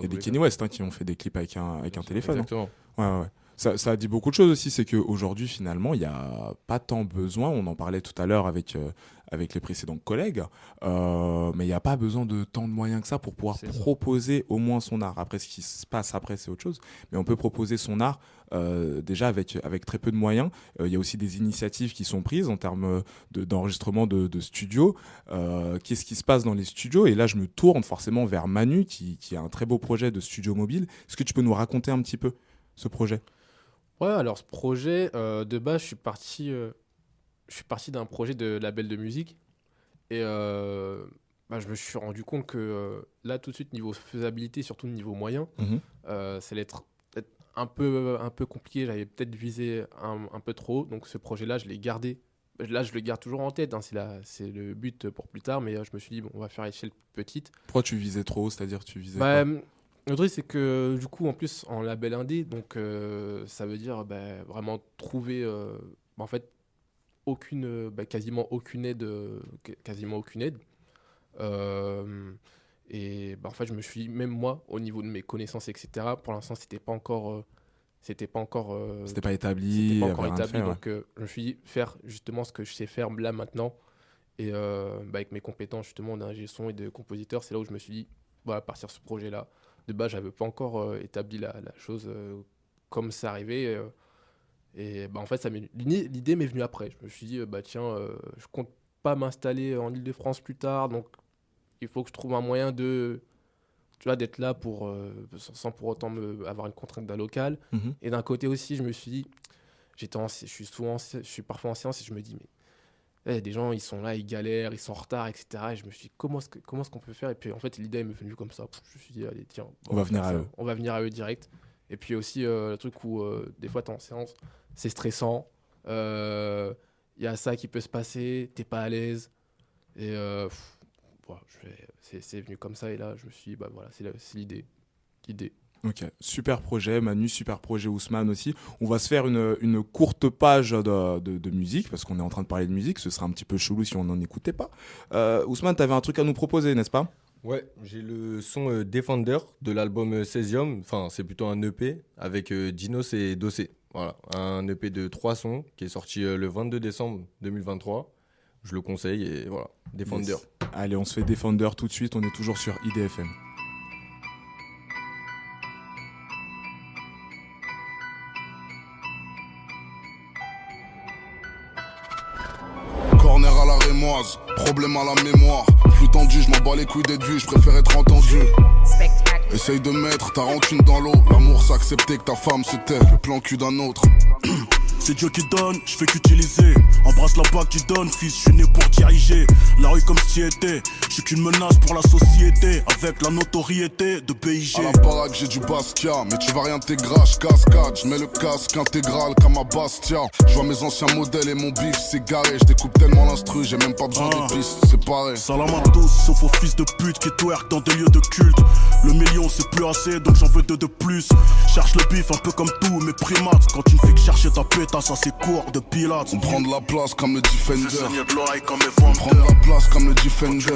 y a des Kanye West qui ont fait des clips avec un téléphone. Exactement. Ça dit beaucoup de choses aussi, c'est qu'aujourd'hui, finalement, il n'y a pas tant besoin, on en parlait tout à l'heure avec les précédents collègues, mais il n'y a pas besoin de tant de moyens que ça pour pouvoir proposer au moins son art. Après, ce qui se passe après, c'est autre chose, mais on peut proposer son art déjà avec très peu de moyens. Il y a aussi des initiatives qui sont prises en termes d'enregistrement de studios. Qu'est-ce qui se passe dans les studios ? Et là, je me tourne forcément vers Manu, qui a un très beau projet de studio mobile. Est-ce que tu peux nous raconter un petit peu ce projet ? Ouais, alors ce projet, de base, je suis parti d'un projet de label de musique. Et je me suis rendu compte que là, tout de suite, niveau faisabilité, surtout niveau moyen, ça allait être un peu compliqué. J'avais peut-être visé un peu trop. Donc ce projet-là, je l'ai gardé. Là, je le garde toujours en tête. C'est le but pour plus tard. Mais je me suis dit, on va faire à échelle petite. Pourquoi tu visais trop ? C'est-à-dire, tu visais quoi ? Le truc, c'est que du coup, en plus, en label indé, donc ça veut dire vraiment trouver en fait quasiment aucune aide. Et en fait, je me suis, même moi, au niveau de mes connaissances, etc., pour l'instant, c'était pas encore établi. Donc, je me suis dit, faire justement ce que je sais faire là maintenant. Et avec mes compétences, justement, d'ingé son et de compositeur, c'est là où je me suis dit, voilà, partir sur ce projet-là. De base, j'avais pas encore établi la chose comme ça arrivait. Et en fait, l'idée m'est venue après. Je me suis dit, je compte pas m'installer en Ile-de-France plus tard, donc il faut que je trouve un moyen d'être là sans pour autant avoir une contrainte d'un local. Et d'un côté aussi, je me suis dit, je suis parfois en séance et je me dis, mais des gens, ils sont là, ils galèrent, ils sont en retard, etc. Et je me suis dit, comment est-ce qu'on peut faire ? Et puis en fait, l'idée m'est venue comme ça. Je me suis dit, allez, tiens, on va venir à eux. On va venir à eux direct. Et puis aussi, le truc où des fois, tu es en séance, c'est stressant. Il il y a ça qui peut se passer, t'es pas à l'aise. Et voilà, c'est venu comme ça, et là, je me suis dit, bah voilà, c'est l'idée. Ok, super projet, Manu, super projet Ousmane aussi. On va se faire une courte page de musique, parce qu'on est en train de parler de musique, ce serait un petit peu chelou si on n'en écoutait pas. Ousmane, t'avais un truc à nous proposer, n'est-ce pas ? Ouais, j'ai le son Defender de l'album Cesium, enfin c'est plutôt un EP avec Dinos et Dossé. Voilà, un EP de 3 sons qui est sorti le 22 décembre 2023. Je le conseille et voilà, Defender. Yes. Allez, on se fait Defender tout de suite, on est toujours sur IDFM. Corner à la rémoise, problème à la mémoire. Flou tendu, je m'en bats les couilles d'être vu, je préfère être entendu. Essaye de mettre ta rancune dans l'eau. L'amour c'est accepter que ta femme se tait, le plan cul d'un autre. C'est Dieu qui donne, je fais qu'utiliser. Embrasse la bague qui donne, fils, je suis né pour diriger. La rue comme si était, je suis qu'une menace pour la société. Avec la notoriété de PIG. À la baraque j'ai du Basquiat, mais tu vas rien t'intégrer, cascade. Je mets le casque intégral comme à Bastia. Je vois mes anciens modèles et mon bif c'est garé. Je découpe tellement l'instru, j'ai même pas besoin des pistes, c'est pareil. Salam à tous, sauf aux fils de pute qui twerk dans des lieux de culte. Le million c'est plus assez, donc j'en veux deux de plus. Cherche le bif un peu comme tous mes primates. Quand tu ne fais que chercher ta pétasse, ça c'est court de pilates. On prend de la place comme le Defender. De l'oreille comme les vendeurs. Prendre la place comme le Defender.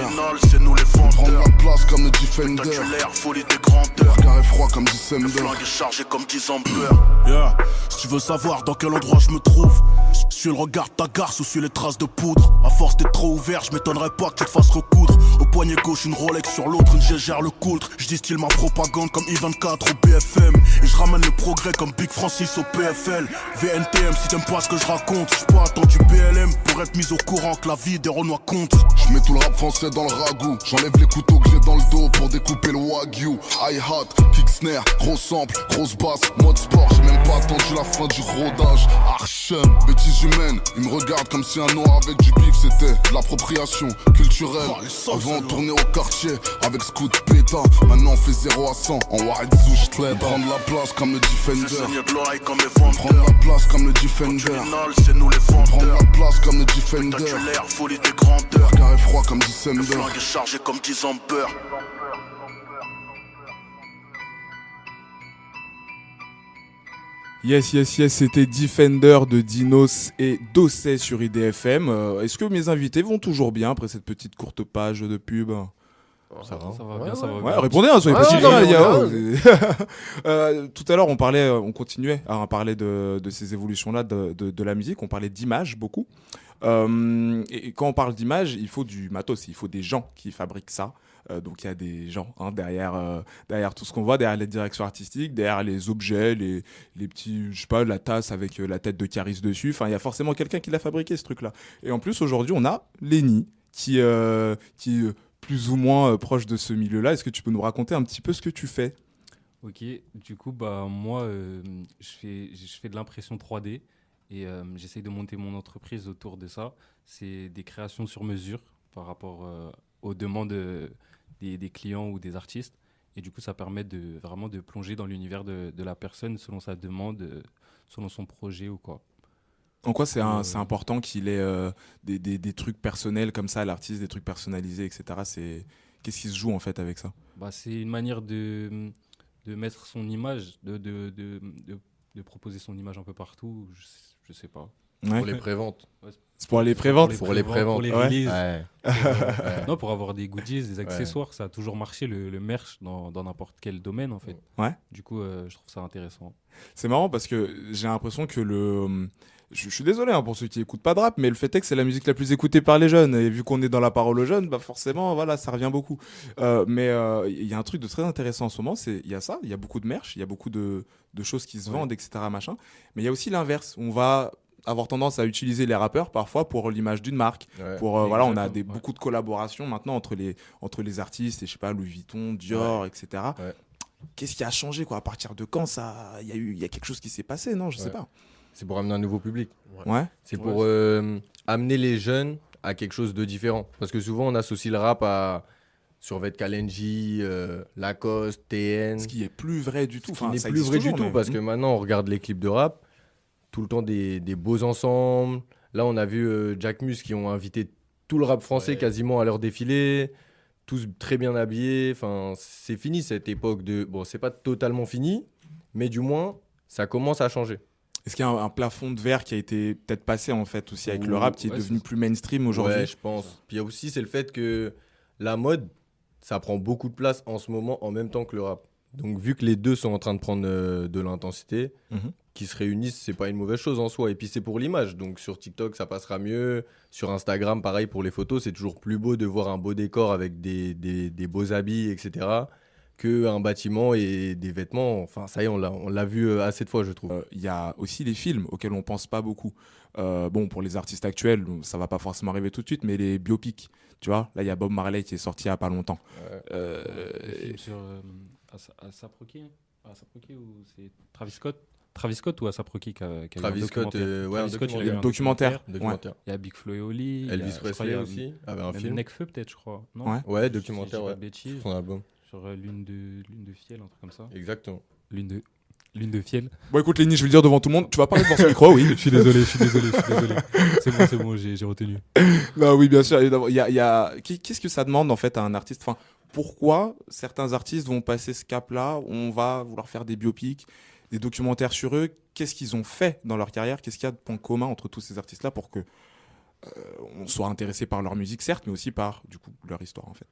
C'est nous les vendeurs. Prendre la place comme le Defender. L'air folie des grandeurs. Carré froid comme December. Le flingue est chargé comme 10 ampères. Yeah. Si tu veux savoir dans quel endroit je me trouve, suis le regard de ta garce ou suis les traces de poudre. À force d'être trop ouvert, je m'étonnerais pas que tu te fasses recoudre. Au poignet gauche une Rolex, sur l'autre une Gégère le coultre. Je distille ma propagande comme I24 au BFM. Et je ramène le progrès comme Big Francis au PFL. VNTM si t'aimes pas ce que je raconte. J'suis pas attendu BLM pour être mis au courant que la vie des Renois compte. Je mets tout le rap français dans le ragoût. J'enlève les couteaux que j'ai dans le dos pour découper le wagyu. Hi-hat, kick snare, gros sample, grosse basse, mode sport. J'ai même pas attendu la fin du rodage. Archem, bêtise humaine. Ils me regardent comme si un noir avec du bif c'était de l'appropriation culturelle. Avant on tournait au quartier avec Scoot Péta. Maintenant on fait 0 à 100 en Warren Zouchtlet. Prendre la place comme le Defender. Prendre la place comme le Defender. C'est nous les vendeurs. Prendre la place comme le Defender. L'air folie des grandeurs. Carré froid comme December. Le flingue est chargé comme 10 ampères. Yes, c'était Defender de Dinos et Dossé sur IDFM. Est-ce que mes invités vont toujours bien après cette petite courte page de pub ? Ça va bien. Ouais, répondez, soyez pas tout à l'heure, on continuait à parler de ces évolutions-là de la musique. On parlait d'image beaucoup. Et quand on parle d'image, il faut du matos, il faut des gens qui fabriquent ça. Donc il y a des gens derrière tout ce qu'on voit, derrière les directions artistiques, derrière les objets, les petits, je sais pas, la tasse avec la tête de Caris dessus. Enfin, il y a forcément quelqu'un qui l'a fabriqué, ce truc-là. Et en plus, aujourd'hui, on a Lenny qui plus ou moins proche de ce milieu-là. Est-ce que tu peux nous raconter un petit peu ce que tu fais ? Ok, du coup, moi, je fais de l'impression 3D et j'essaye de monter mon entreprise autour de ça. C'est des créations sur mesure par rapport aux demandes des clients ou des artistes. Et du coup, ça permet vraiment de plonger dans l'univers de la personne selon sa demande, selon son projet ou quoi. En quoi c'est important qu'il ait des trucs personnels comme ça à l'artiste, des trucs personnalisés, etc. Qu'est-ce qui se joue en fait avec ça ? C'est une manière de mettre son image, de proposer son image un peu partout, je sais pas. Ouais. Pour les préventes. C'est pour les préventes. Pour les préventes. Pour les releases. Ouais. Non, pour avoir des goodies, des accessoires, ça a toujours marché le merch dans n'importe quel domaine en fait. Ouais. Du coup, je trouve ça intéressant. C'est marrant parce que j'ai l'impression que je suis désolé pour ceux qui écoutent pas de rap, mais le fait est que c'est la musique la plus écoutée par les jeunes. Et vu qu'on est dans la parole aux jeunes, forcément, voilà, ça revient beaucoup. Mais il y a un truc de très intéressant en ce moment, il y a ça, il y a beaucoup de merch, il y a beaucoup de choses qui se vendent, etc. machin. Mais il y a aussi l'inverse. On va avoir tendance à utiliser les rappeurs parfois pour l'image d'une marque. Voilà, on a beaucoup de collaborations maintenant entre les artistes et je sais pas, Louis Vuitton, Dior, etc. Ouais. Qu'est-ce qui a changé quoi ? À partir de quand il y a quelque chose qui s'est passé, non ? Je sais pas. C'est pour amener un nouveau public. Ouais. C'est pour amener les jeunes à quelque chose de différent. Parce que souvent, on associe le rap à Survêt Kalenji, Lacoste, TN. Ce qui est plus vrai du tout. Ce qui n'est plus vrai du tout, parce que maintenant, on regarde les clips de rap, tout le temps des beaux ensembles, Là, on a vu Jack Mus qui ont invité tout le rap français quasiment à leur défilé, tous très bien habillés. Enfin, c'est fini cette époque de... Bon, c'est pas totalement fini, mais du moins, ça commence à changer. Est-ce qu'il y a un plafond de verre qui a été peut-être passé en fait aussi avec le rap qui est devenu plus mainstream aujourd'hui? Ouais, je pense. Puis il y a aussi, c'est le fait que la mode, ça prend beaucoup de place en ce moment en même temps que le rap. Donc vu que les deux sont en train de prendre de l'intensité, qu'ils se réunissent, c'est pas une mauvaise chose en soi. Et puis c'est pour l'image. Donc sur TikTok, ça passera mieux. Sur Instagram, pareil pour les photos, c'est toujours plus beau de voir un beau décor avec des beaux habits, etc. qu'un bâtiment et des vêtements. Enfin, ça y est, on l'a vu assez de fois, je trouve. Il y a aussi les films auxquels on pense pas beaucoup. Bon, pour les artistes actuels, ça va pas forcément arriver tout de suite, mais les biopics, tu vois. Là, il y a Bob Marley qui est sorti il y a pas longtemps. Un film sur A$AP Rocky ou c'est Travis Scott ou A$AP Rocky qui a Travis Scott, Travis Scott, il y a eu un documentaire. Il y a Big Flo et Oli. Elvis Presley aussi avait un film. Nekfeu peut-être, je crois. Non ouais, documentaire, si je dis pas de bêtises. Son album. Sur Lune de Fiel, un truc comme ça. Exactement. Lune de Fiel. Bon, écoute, Lenny, je vais le dire devant tout le monde. Tu vas parler devant ce micro, oui. Je suis désolé. C'est bon, j'ai retenu. Non, oui, bien sûr. Qu'est-ce que ça demande en fait à un artiste? Enfin, pourquoi certains artistes vont passer ce cap-là? On va vouloir faire des biopics, des documentaires sur eux. Qu'est-ce qu'ils ont fait dans leur carrière? Qu'est-ce qu'il y a de point commun entre tous ces artistes-là pour que on soit intéressé par leur musique, certes, mais aussi par du coup leur histoire en fait?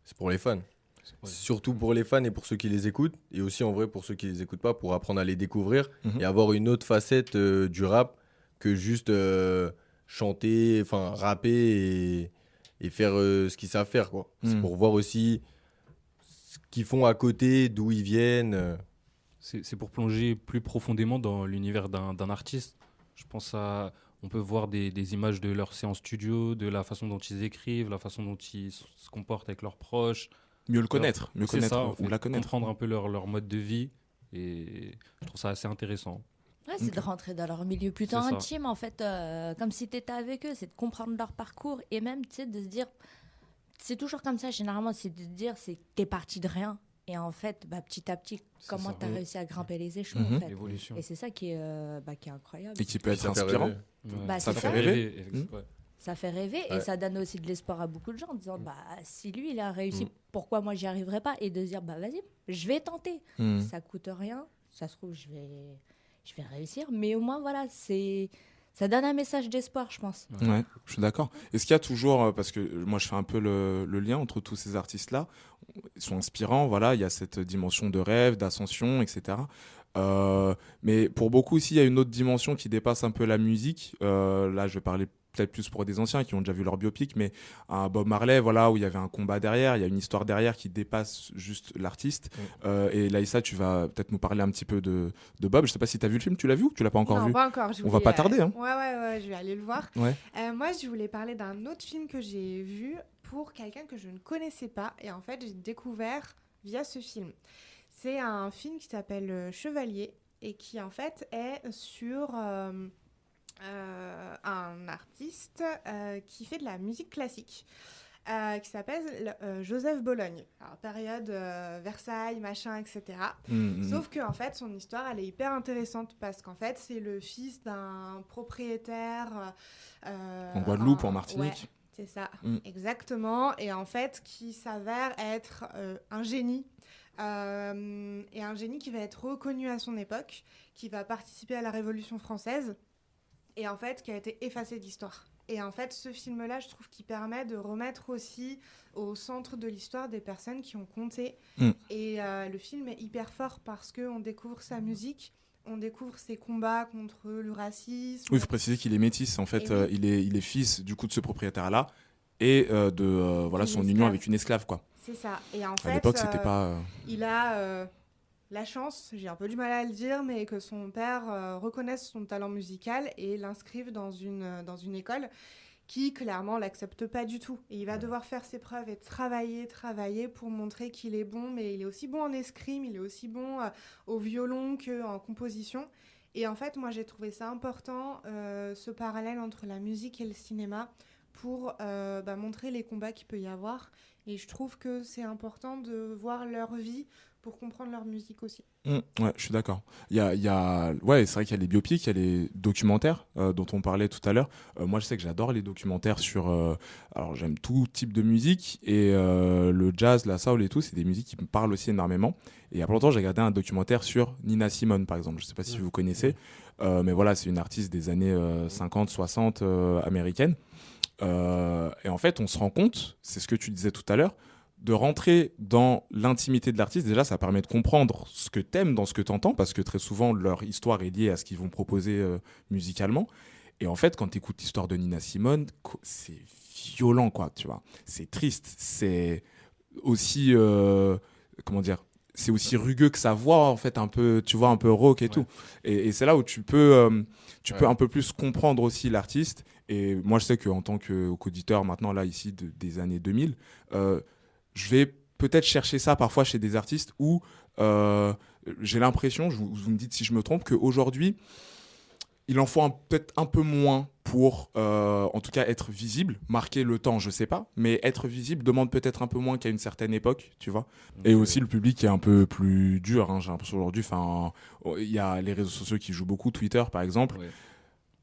C'est pour les fans. Surtout pour les fans et pour ceux qui les écoutent, et aussi en vrai pour ceux qui les écoutent pas, pour apprendre à les découvrir et avoir une autre facette du rap que juste chanter, enfin rapper et faire ce qu'ils savent faire, quoi. C'est pour voir aussi ce qu'ils font à côté, d'où ils viennent. C'est pour plonger plus profondément dans l'univers d'un artiste. Je pense on peut voir des images de leur séance studio, de la façon dont ils écrivent, la façon dont ils se comportent avec leurs proches. Mieux le connaître, ou la connaître. Comprendre un peu leur mode de vie. Et je trouve ça assez intéressant. Ouais, c'est de rentrer dans leur milieu plutôt intime, en fait, comme si tu étais avec eux. C'est de comprendre leur parcours et même, tu sais, de se dire... C'est toujours comme ça, généralement, c'est de se dire, c'est que t'es parti de rien. Et en fait, petit à petit, comment tu as réussi à grimper les échelons, en fait. L'évolution. Et c'est ça qui est incroyable. Et qui peut être inspirant. Ça fait rêver. Ça fait rêver et ça donne aussi de l'espoir à beaucoup de gens en disant si lui il a réussi, pourquoi moi j'y arriverai pas? Et de se dire vas-y, je vais tenter. Ça coûte rien, ça se trouve je vais réussir, mais au moins voilà, ça donne un message d'espoir, je pense. Ouais, je suis d'accord. Est-ce qu'il y a toujours, parce que moi je fais un peu le lien entre tous ces artistes-là, ils sont inspirants, voilà, il y a cette dimension de rêve, d'ascension, etc. Mais pour beaucoup aussi, il y a une autre dimension qui dépasse un peu la musique. Là, je vais parler peut-être plus pour des anciens qui ont déjà vu leur biopic, mais un Bob Marley, voilà, où il y avait un combat derrière, il y a une histoire derrière qui dépasse juste l'artiste. Et Laïssa, tu vas peut-être nous parler un petit peu de Bob. Je sais pas si tu as vu le film, tu l'as vu ou tu l'as pas encore vu? Non, pas encore. On va pas tarder. Hein. Ouais, je vais aller le voir. Ouais. Moi, je voulais parler d'un autre film que j'ai vu pour quelqu'un que je ne connaissais pas. Et en fait, j'ai découvert via ce film. C'est un film qui s'appelle Chevalier et qui, en fait, est sur... un artiste qui fait de la musique classique qui s'appelle Joseph Bologne. Alors, période Versailles, machin, etc. Sauf que en fait, son histoire, elle est hyper intéressante parce qu'en fait, c'est le fils d'un propriétaire en Guadeloupe, en Martinique. Ouais, c'est ça, exactement. Et en fait, qui s'avère être un génie. Et un génie qui va être reconnu à son époque, qui va participer à la Révolution française. Et en fait, qui a été effacé de l'histoire. Et en fait, ce film-là, je trouve qu'il permet de remettre aussi au centre de l'histoire des personnes qui ont compté. Et le film est hyper fort parce qu'on découvre sa musique, on découvre ses combats contre le racisme. Oui, il faut préciser qu'il est métis. En fait, il est fils du coup de ce propriétaire-là et de son union avec une esclave, quoi. C'est ça. Et en fait, à l'époque, c'était pas... Il a... la chance, j'ai un peu du mal à le dire, mais que son père reconnaisse son talent musical et l'inscrive dans une école qui, clairement, l'accepte pas du tout. Et il va devoir faire ses preuves et travailler pour montrer qu'il est bon, mais il est aussi bon en escrime, il est aussi bon au violon qu'en composition. Et en fait, moi, j'ai trouvé ça important, ce parallèle entre la musique et le cinéma, pour montrer les combats qu'il peut y avoir. Et je trouve que c'est important de voir leur vie pour comprendre leur musique aussi. Ouais, je suis d'accord. Ouais, c'est vrai qu'il y a les biopics, il y a les documentaires dont on parlait tout à l'heure. Moi, je sais que j'adore les documentaires sur. Alors, j'aime tout type de musique et le jazz, la soul et tout, c'est des musiques qui me parlent aussi énormément. Et il y a pas longtemps, j'ai regardé un documentaire sur Nina Simone, par exemple. Je sais pas si vous connaissez, mais voilà, c'est une artiste des années 50, 60 américaine. Et en fait, on se rend compte, c'est ce que tu disais tout à l'heure, de rentrer dans l'intimité de l'artiste. Déjà, ça permet de comprendre ce que t'aimes dans ce que t'entends, parce que très souvent, leur histoire est liée à ce qu'ils vont proposer musicalement. Et en fait, quand t'écoutes l'histoire de Nina Simone, c'est violent, quoi, tu vois. C'est triste, c'est aussi... comment dire ? C'est aussi rugueux que sa voix, en fait, un peu, tu vois, un peu rock et tout. Et c'est là où tu peux un peu plus comprendre aussi l'artiste. Et moi, je sais qu'en tant qu'auditeur, maintenant, là, ici, des années 2000, je vais peut-être chercher ça parfois chez des artistes où j'ai l'impression, vous me dites si je me trompe, qu'aujourd'hui, il en faut peut-être un peu moins pour, en tout cas, être visible. Marquer le temps, je sais pas, mais être visible demande peut-être un peu moins qu'à une certaine époque, tu vois. Et aussi, le public est un peu plus dur, hein, j'ai l'impression aujourd'hui. Il y a les réseaux sociaux qui jouent beaucoup, Twitter, par exemple. Ouais.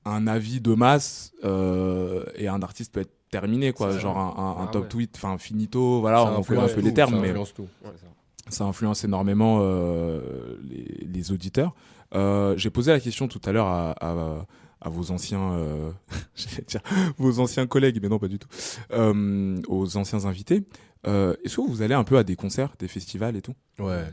Un avis de masse et un artiste peut être terminé, quoi. Genre un top tweet, enfin finito, voilà, on connaît un peu les termes, mais ça influence énormément les auditeurs. J'ai posé la question tout à l'heure à vos anciens, j'allais dire vos anciens collègues, mais non, pas du tout, aux anciens invités. Est-ce que vous allez un peu à des concerts, des festivals et tout ? Ouais.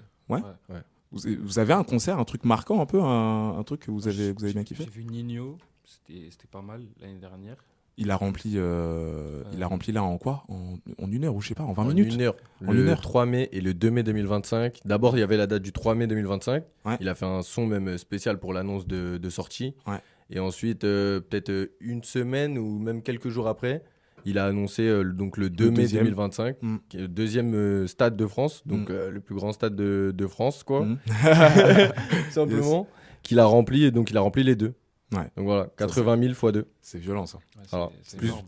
Vous avez un concert, un truc marquant, un peu, un truc que vous avez bien kiffé ? J'ai vu Nino, c'était pas mal l'année dernière. Il a rempli là en quoi ? En 1 heure ou je sais pas, en 20 minutes ? 1 heure. Le 3 mai et le 2 mai 2025. D'abord, il y avait la date du 3 mai 2025. Ouais. Il a fait un son même spécial pour l'annonce de sortie. Ouais. Et ensuite, peut-être une semaine ou même quelques jours après, il a annoncé donc le 2 mai 2025, qui est le deuxième stade de France, donc le plus grand stade de France, quoi. Simplement, qu'il a rempli, et donc il a rempli les deux. Ouais. Donc voilà, 80 000 x 2. C'est violent, ça. Ouais, alors,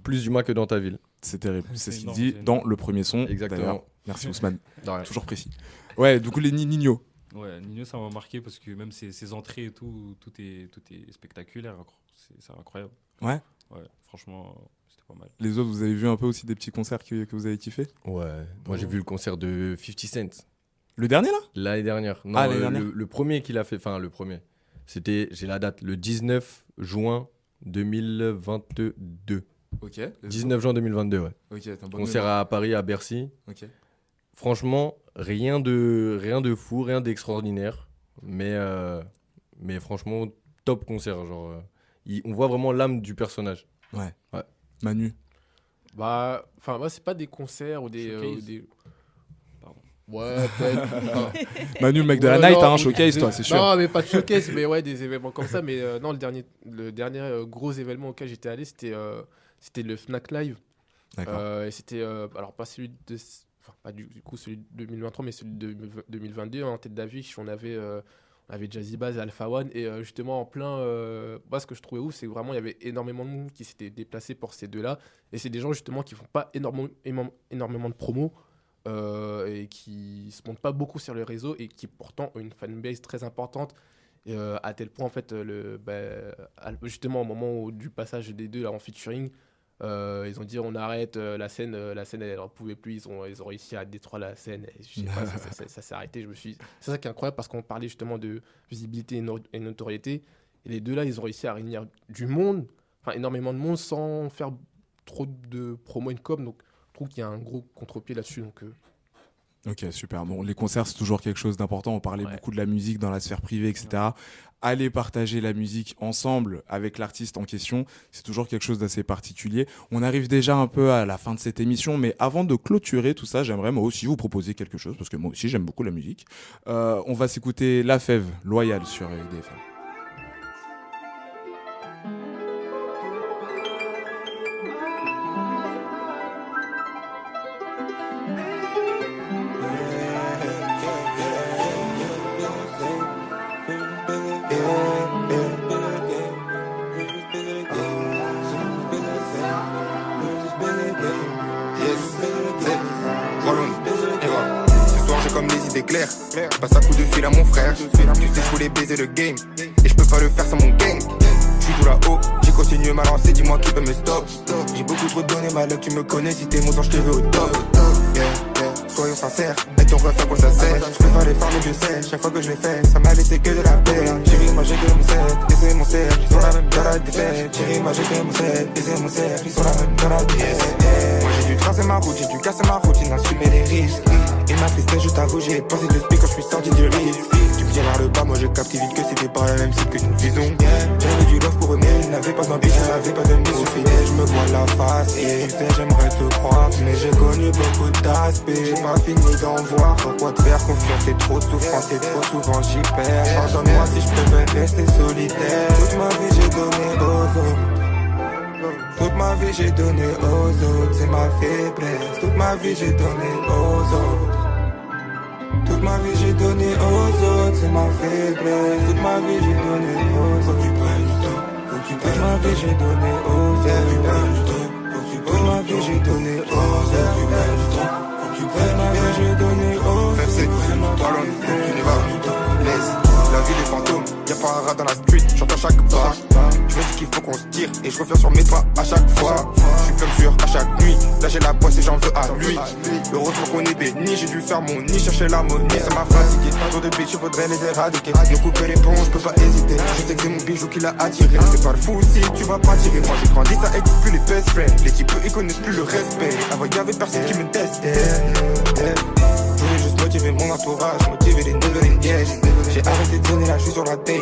plus d'humains que dans ta ville. C'est terrible. C'est ce qu'il dit dans le premier son. Exactement. Merci Ousmane. Toujours précis. Ouais, du coup, les Nino. Ouais, Nino, ça m'a marqué parce que même ses entrées et tout est spectaculaire. C'est incroyable. Ouais. Ouais, franchement, c'était pas mal. Les autres, vous avez vu un peu aussi des petits concerts que vous avez kiffé ? Ouais. Moi, j'ai vu le concert de 50 Cent. Le dernier, là ? L'année dernière. Non, l'année dernière. Le premier qu'il a fait, enfin, le premier. C'était, j'ai la date, le 19 juin 2022. Ok. 19 juin 2022, ouais. Ok, t'as un bon concert à Paris, à Bercy. Ok. Franchement, rien de fou, rien d'extraordinaire. Mais franchement, top concert. Genre, on voit vraiment l'âme du personnage. Ouais. Manu. Bah, enfin, moi, c'est pas des concerts ou des... Ouais, peut-être. Manu, le mec de la night, hein, showcase, toi, c'est sûr. Non, mais pas de showcase, mais ouais, des événements comme ça. Mais non, le dernier gros événement auquel j'étais allé, c'était le Fnac Live. D'accord. Et c'était, alors pas celui de. Enfin, pas du coup celui de 2023, mais celui de 2022. En tête d'affiche, on avait Jazzy Bass et Alpha One. Et justement, en plein. Moi, ce que je trouvais ouf, c'est que vraiment, il y avait énormément de monde qui s'était déplacé pour ces deux-là. Et c'est des gens, justement, qui font pas énormément de promos. Et qui se montrent pas beaucoup sur les réseaux et qui pourtant ont une fanbase très importante à tel point en fait justement au moment du passage des deux là, en featuring ils ont dit on arrête la scène elle en pouvait plus, ils ont réussi à détruire la scène et je sais pas, ça s'est arrêté. C'est ça qui est incroyable parce qu'on parlait justement de visibilité et notoriété et les deux là ils ont réussi à réunir du monde, enfin énormément de monde sans faire trop de promo et de com, donc je trouve qu'il y a un gros contre-pied là-dessus. Donc, Ok, super. Bon, les concerts, c'est toujours quelque chose d'important. On parlait beaucoup de la musique dans la sphère privée, etc. Ouais. Aller partager la musique ensemble avec l'artiste en question, c'est toujours quelque chose d'assez particulier. On arrive déjà un peu à la fin de cette émission, mais avant de clôturer tout ça, j'aimerais moi aussi vous proposer quelque chose, parce que moi aussi, j'aime beaucoup la musique. On va s'écouter La Fève, Loyal sur IDFM. c'est clair. Je passe un coup de fil à mon frère. Tu sais, je voulais baiser le game. Et je peux pas le faire sans mon gang. Je suis tout là-haut, j'ai continué ma lancée, dis-moi qui peut me stop. J'ai beaucoup trop donné, ma luck, tu me connais, si t'es mon sang, je te veux au top. Yeah, yeah, soyons sincères, avec ton ref à quoi ça sert. Je peux pas les faire mais je sais, chaque fois que je l'ai fait, ça m'a laissé que de la peine. Chérie, moi j'ai que mon set, et c'est mon cercle, ils sont la même dans la défaite. Chérie, moi j'ai que mon set, et c'est mon cercle, ils sont la même dans la défaite. Moi j'ai dû tracer ma route, j'ai dû casser ma routine, assumer les risques. Et ma tristesse, je t'avoue, j'ai pensé de speak quand je suis sorti du risque. Tu me dis vers le bas, moi je capte vite que c'était pas la même cible que une vision. J'avais du love pour eux, mais ils n'avaient pas d'ambition, ils n'avaient pas de mission. Au final, je me vois la face, et tu sais, j'aimerais te croire, mais j'ai connu beaucoup d'aspects. J'ai pas fini d'en voir, pourquoi te faire confiance, c'est trop de souffrance, et trop souvent j'y perds. Pardonne-moi si je préfère rester solitaire. Toute ma vie j'ai donné aux autres. Toute ma vie j'ai donné aux autres, c'est ma faiblesse. Toute ma vie j'ai donné aux autres. Toute ma vie j'ai donné aux autres, c'est ma faiblesse. Toute ma vie j'ai donné aux autres. Toute ma vie j'ai donné aux autres. Toute ma vie j'ai donné aux autres. Toute ma vie j'ai donné aux autres. FC, Ballon, laisse la vie des fantômes. Y'a pas un rat dans la street, j'entends chaque pas. Je me dis qu'il faut qu'on se tire et je reviens sur mes pas à chaque fois. Je suis comme sûr à chaque nuit, là j'ai la poisse et j'en veux à lui. Heureusement qu'on est béni, j'ai dû faire mon nid, chercher l'harmonie, ça m'a fatigué. Trop de bitch, il faudrait les éradiquer. Me couper les ponts, je peux pas hésiter. Je sais que c'est mon bijou qui l'a attiré. C'est pas le fou si tu vas pas tirer. Moi j'ai grandi, ça existe plus les best friends. Les types ils connaissent plus le respect. Avant y'avait personne qui me testait. Je voulais juste motiver mon entourage, motiver les never engage. J'ai arrêté de donner là, je suis sur la tape.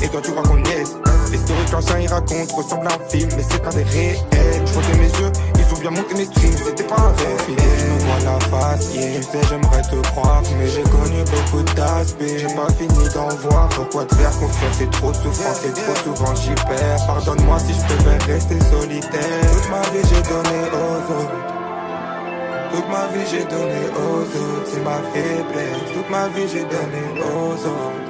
Et toi tu crois qu'on niaise. Les stories qu'anciens ils racontent ressemblent à un film, mais c'est pas des réels. Je vois que mes yeux, ils ont bien monté mes streams, c'était pas un rêve. Je me vois la face, yeah. Tu sais j'aimerais te croire, mais j'ai connu beaucoup d'aspects. J'ai pas fini d'en voir, pourquoi te faire confiance, c'est trop de souffrance, et trop souvent j'y perds. Pardonne-moi si je préfère rester solitaire. Toute ma vie j'ai donné aux autres. Toute ma vie j'ai donné aux autres, c'est ma faiblesse. Toute ma vie j'ai donné aux autres.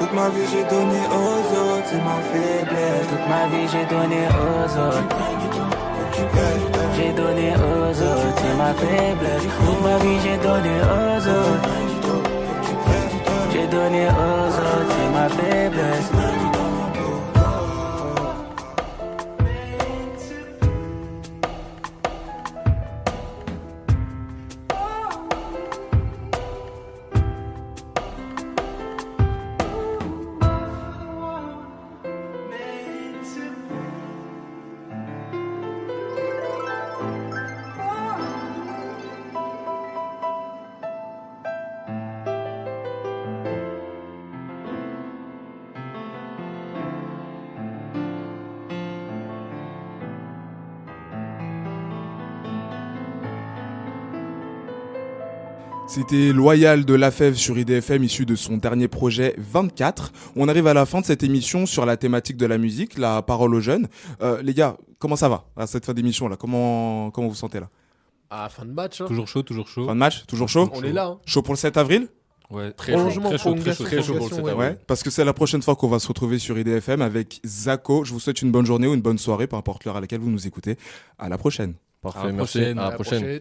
Toute ma vie j'ai donné aux autres, c'est ma faiblesse. Toute ma vie j'ai donné aux autres. J'ai donné aux autres, c'est ma faiblesse. Toute ma vie j'ai donné aux autres. J'ai donné aux autres, c'est ma faiblesse. C'était Loyal de La Fève sur IDFM, issu de son dernier projet 24. On arrive à la fin de cette émission sur la thématique de la musique, la parole aux jeunes. Les gars, comment ça va à cette fin d'émission là? Comment vous sentez là? Ah, fin de match. Hein. Toujours chaud, toujours chaud. Fin de match, toujours chaud. On est là. Hein. Chaud pour le 7 avril? Ouais, très chaud pour le 7 avril. Ouais, parce que c'est la prochaine fois qu'on va se retrouver sur IDFM avec Zako. Je vous souhaite une bonne journée ou une bonne soirée, peu importe l'heure à laquelle vous nous écoutez. À la prochaine. Parfait, merci. À la prochaine.